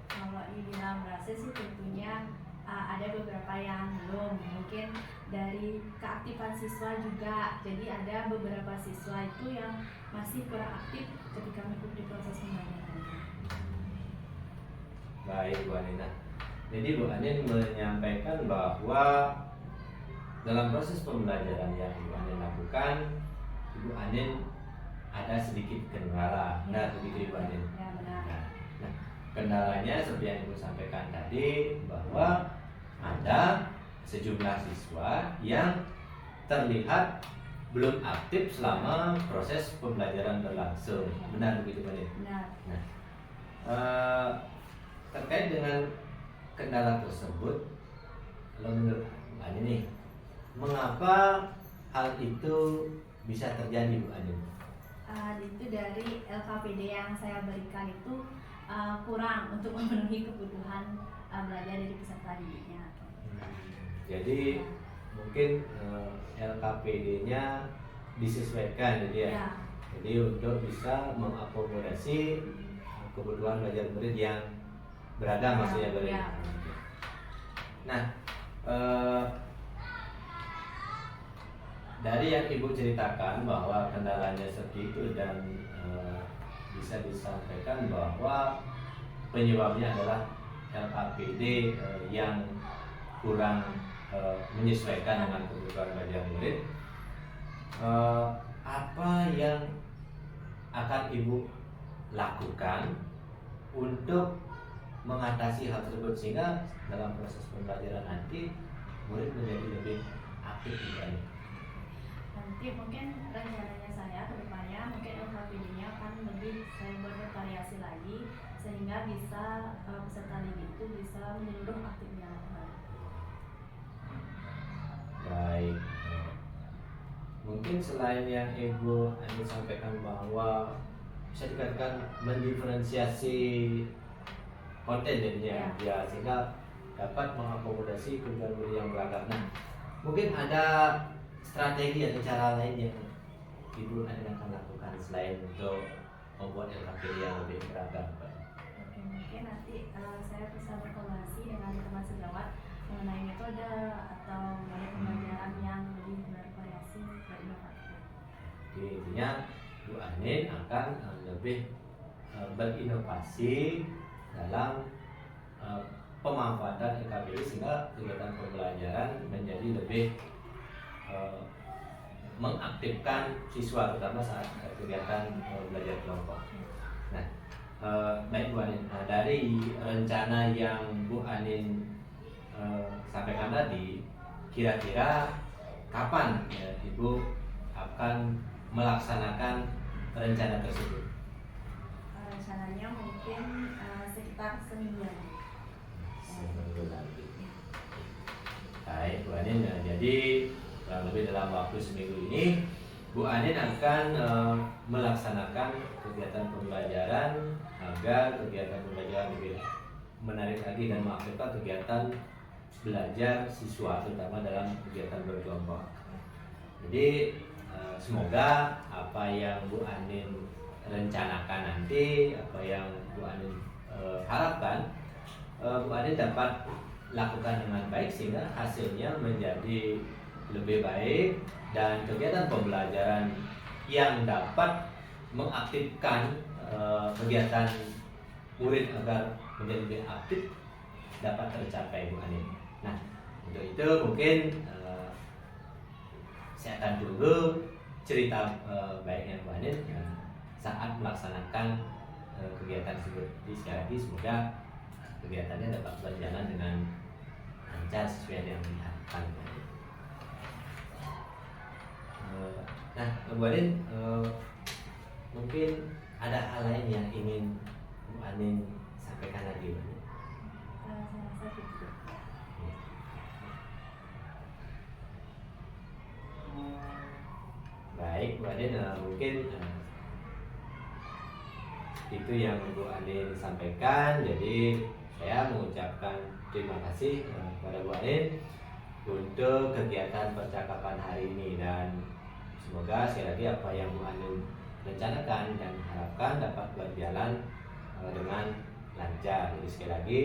B: Kalau dibilang berhasil sih tentunya ada beberapa yang belum, mungkin dari keaktifan siswa juga. Jadi ada beberapa siswa itu yang masih kurang aktif ketika mengikuti proses pembelajaran.
A: Baik Bu Anin. Jadi Bu Anin menyampaikan bahwa dalam proses pembelajaran yang Ibu Anin lakukan, Ibu Anin ada sedikit kendala. Benar begitu Ibu Anin?
B: Ya benar.
A: Nah, kendalanya seperti yang Ibu sampaikan tadi, bahwa ada sejumlah siswa yang terlihat belum aktif selama proses pembelajaran berlangsung. Benar begitu Bu Anin?
B: Benar.
A: Nah, terkait dengan kendala tersebut, kalau menurut Bu Anin nih, mengapa hal itu bisa terjadi Bu Anin?
B: Itu dari LKPD yang saya berikan itu kurang untuk memenuhi kebutuhan belajar dari peserta didiknya.
A: Jadi mungkin LKPD-nya disesuaikan gitu ya.
B: Ya.
A: Jadi untuk bisa mengakomodasi kebutuhan belajar murid yang beragam maksudnya Bu Anin.
B: Ya.
A: Nah, dari yang Ibu ceritakan bahwa kendalanya seperti itu dan bisa disampaikan bahwa penyebabnya adalah LKPD yang kurang menyesuaikan dengan kebutuhan belajar murid. Apa yang akan Ibu lakukan untuk mengatasi hal tersebut sehingga dalam proses pembelajaran nanti murid menjadi lebih aktif juga?
B: Nanti mungkin rencananya saya ke depannya mungkin LKPD-nya akan lebih saya buat bervariasi lagi sehingga bisa peserta didik itu bisa menyeluruh aktifnya kembali.
A: Baik. Mungkin selain yang Ibu Anin sampaikan bahwa bisa dikatakan mendiferensiasi konten jadinya ya, sehingga dapat mengakomodasi kebutuhan murid yang beragam. Nah, mungkin ada strategi atau cara lain yang Ibu Anin akan lakukan selain untuk membuat LKPD yang lebih beragam, Pak?
B: Oke, mungkin nanti saya bisa berkolaborasi dengan teman sejawat mengenai metode atau model pembelajaran yang lebih bervariasi dan inovatif.
A: Jadi intinya Bu Anin akan lebih berinovasi dalam pemanfaatan LKPD sehingga kegiatan pembelajaran menjadi lebih mengaktifkan siswa terutama saat kegiatan belajar kelompok. Nah, baik Bu Anin, dari rencana yang Bu Anin sampaikan tadi, kira-kira kapan ya, Ibu akan melaksanakan rencana tersebut?
B: Rencananya mungkin sekitar semingguan.
A: Seminggu lagi. Baik Bu Anin, nah, jadi kurang lebih dalam waktu seminggu ini Bu Anin akan melaksanakan kegiatan pembelajaran agar kegiatan pembelajaran lebih menarik lagi dan mengaktifkan kegiatan belajar siswa terutama dalam kegiatan berkelompok. Jadi semoga apa yang Bu Anin rencanakan nanti, apa yang Bu Anin harapkan, Bu Anin dapat lakukan dengan baik sehingga hasilnya menjadi lebih baik dan kegiatan pembelajaran yang dapat mengaktifkan kegiatan murid agar menjadi lebih aktif dapat tercapai Bu Anin. Nah, untuk itu mungkin saya akan tunggu cerita baiknya Bu Anin saat melaksanakan kegiatan tersebut. Jadi sekali lagi semoga kegiatannya dapat berjalan dengan lancar sesuai yang diharapkan. Nah, Bu Anin, mungkin ada hal lain yang ingin Bu Anin sampaikan lagi, Bu Anin?
B: Saya rasa cukup.
A: Baik, Bu Anin, mungkin itu yang Bu Anin sampaikan. Jadi saya mengucapkan terima kasih kepada Bu Anin untuk kegiatan percakapan hari ini dan semoga sekali lagi apa yang Bu Anin rencanakan dan harapkan dapat berjalan dengan lancar. Jadi sekali lagi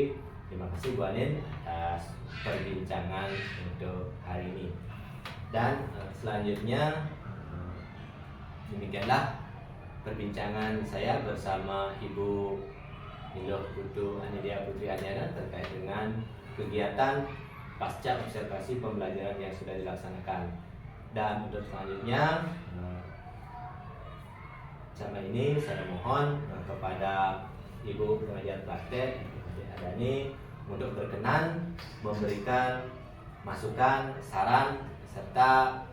A: terima kasih Bu Anin atas perbincangan untuk hari ini. Dan selanjutnya demikianlah perbincangan saya bersama Ibu Nilo Putu Anidia Putri Anyana terkait dengan kegiatan pasca observasi pembelajaran yang sudah dilaksanakan. Dan untuk selanjutnya sama ini saya mohon kepada Ibu pengajar praktek Adani untuk berkenan memberikan masukan, saran serta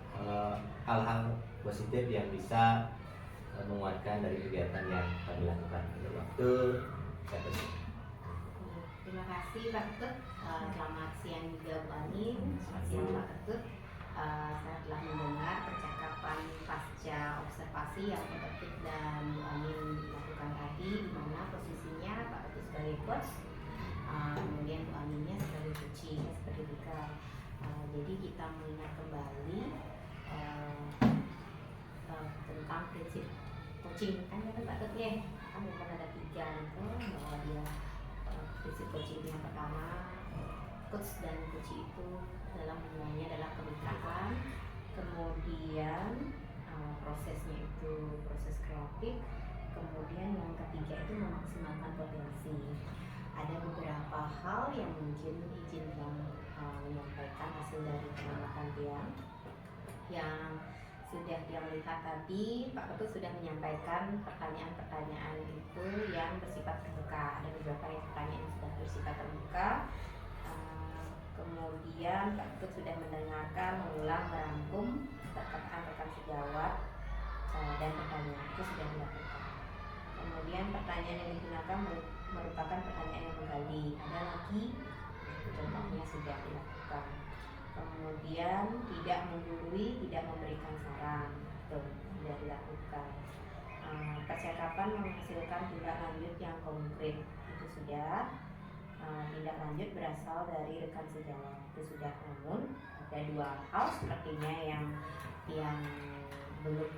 A: hal-hal positif yang bisa menguatkan dari kegiatan yang kami lakukan. Waktu saya tutup.
H: Terima kasih Pak Ketut. Selamat siang juga Bu Anin. Selamat siang Pak Ketut. Saya telah mendengar percakapan pasca observasi yang Pak Ketut dan Bu Anin lakukan tadi, di mana posisinya Pak Ketut sebagai coach, kemudian Bu Aninnya sebagai coaching, seperti Dika. Jadi kita mengingat kembali tentang prinsip coaching, kan ya Pak Ketut ya, kan bukan ada 3 itu, bahwa dia prinsip coaching yang pertama, coach dan coach itu dalam hubungannya adalah kemitraan, kemudian prosesnya itu proses kreatif, kemudian yang ketiga itu memaksimalkan potensi. Ada beberapa hal yang mungkin izinkan menyampaikan hasil dari pengamatan Tiang yang sudah dia melihat tadi. Pak Ketut sudah menyampaikan pertanyaan-pertanyaan itu yang bersifat terbuka. Ada beberapa pertanyaan yang sudah bersifat terbuka. Kemudian Pak Ketut sudah mendengarkan, mengulang, merangkum perkataan rekan sejawat dan pertanyaan itu sudah dilakukan. Kemudian pertanyaan yang digunakan merupakan pertanyaan yang menggali. Ada lagi contohnya sudah dilakukan. Kemudian tidak menggurui, tidak memberikan saran, itu sudah dilakukan. Percakapan menghasilkan tindak lanjut yang konkret, itu sudah. Tindak lanjut berasal dari rekan sejawat, itu sudah. Namun ada 2 hal sepertinya yang belum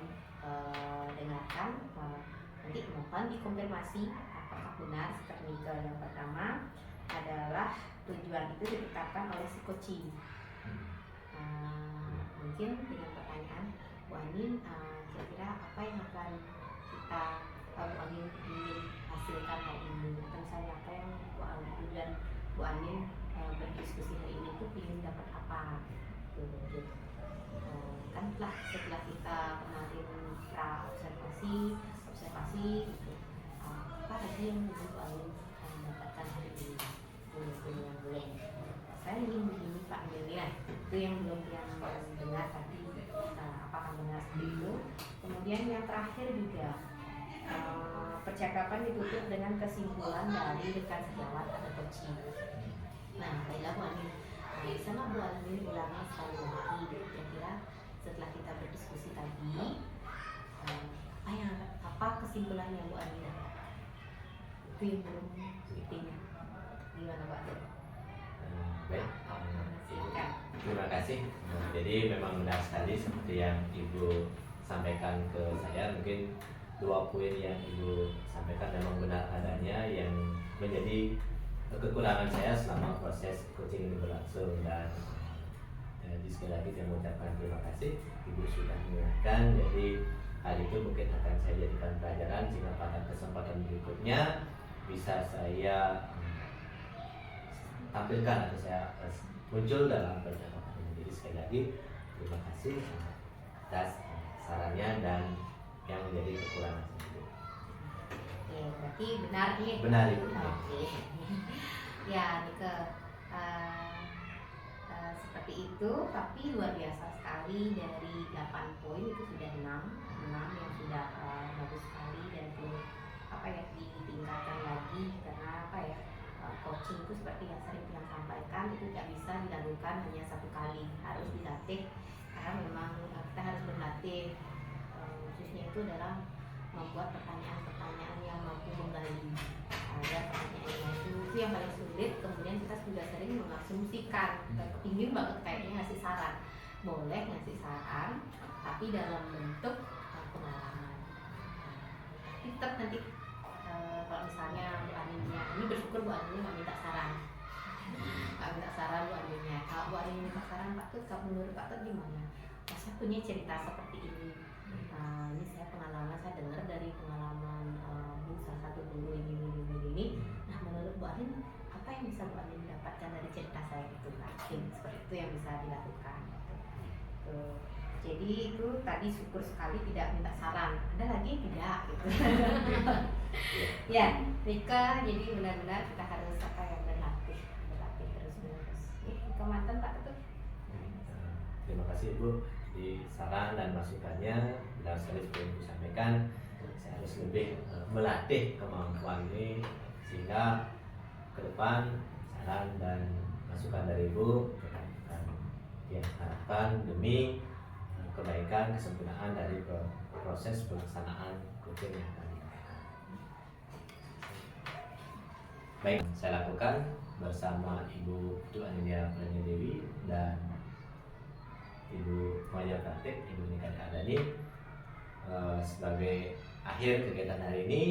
H: dengarkan. Nanti mohon dikonfirmasi apakah benar seperti itu. Yang pertama adalah tujuan itu ditetapkan oleh si coaching. Mungkin dengan pertanyaan Bu Anin, kira-kira apa yang akan kita Bu Anin ingin hasilkan hari ini, atau misalnya apa yang tujuan Bu Anin berdiskusi hari ini itu ingin dapat apa gitu. Kan setelah kita kemarin pra observasi gitu, apa aja yang ingin Bu Anin dapatkan hari ini, yang belum. Saya ingin begini Pak Amin ya, itu yang belum yang dengar tadi apakah benar seperti itu. Kemudian yang terakhir juga percakapan ditutup dengan kesimpulan dari rekan sejawat atau coaching. Nah, baiklah Bu Anin, bisa nggak Bu Anin ulangi sekali lagi kira-kira setelah kita berdiskusi tadi, apa kesimpulan yang Bu Anin dapat? Itu yang belum ditinggal. Gimana Pak?
A: Baik,
H: Silakan.
A: terima kasih. Jadi memang benar sekali seperti yang Ibu sampaikan ke saya. Mungkin 2 poin yang Ibu sampaikan memang benar adanya yang menjadi kekurangan saya selama proses coaching ini berlangsung. Dan jadi sekali lagi saya mengucapkan terima kasih Ibu sudah mengingatkan. Jadi hal itu mungkin akan saya jadikan pelajaran sehingga pada kesempatan berikutnya bisa saya tampilkan atau saya muncul dalam percakapan ini. Jadi sekali lagi terima kasih atas sarannya dan yang menjadi kekurangan saya.
H: Oke, berarti benar nih.
A: Benar Ibu.
H: Oke. Ya, Nike, seperti itu, tapi luar biasa sekali dari 8 poin itu sudah 6 yang sudah bagus sekali dan perlu ditingkatkan lagi karena coaching itu seperti yang sering yang sampaikan itu tidak bisa dilakukan hanya 1 kali, harus dilatih karena memang kita harus berlatih khususnya itu adalah membuat pertanyaan-pertanyaan yang mampu menggali ada pertanyaan itu yang paling sulit. Kemudian kita juga sering mengasumsikan, kita ingin banget kayaknya ngasih saran, boleh ngasih saran tapi dalam bentuk pengalaman. Tetap nanti kalau misalnya Bu Aninnya ini bersyukur Bu Aninnya nggak minta saran, Bu Aninnya. Kalau Bu Anin minta saran, Pak Tut, kalau menurut Pak Tut gimana? Saya punya cerita seperti ini. Ini saya pengalaman, saya dengar dari pengalaman salah satu guru ini. Nah, menurut Bu Anin apa yang bisa Bu Anin dapatkan dari cerita saya itu? Nah, seperti itu yang bisa dilakukan. Jadi itu tadi syukur sekali tidak minta saran. Ada lagi tidak gitu. Ya, Rika, jadi benar-benar kita harus berlatih terus-menerus. Kemantan Pak Ketut.
A: Terima kasih Ibu di saran dan masukannya. Benar sekali seperti yang Ibu sampaikan, saya harus lebih melatih kemampuan ini sehingga ke depan saran dan masukan dari Ibu akan diharapkan demi kebaikan kesempurnaan dari proses pelaksanaan coaching yang akan dilakukan. Baik, saya lakukan bersama Ibu Putu Anilia Pranya Dewi dan Ibu Maya Praktik, Ibu Nika Adani. Sebagai akhir kegiatan hari ini,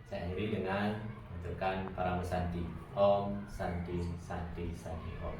A: saya akhiri dengan mengucapkan Paramu Santi. Om Santi Santi Santi Om.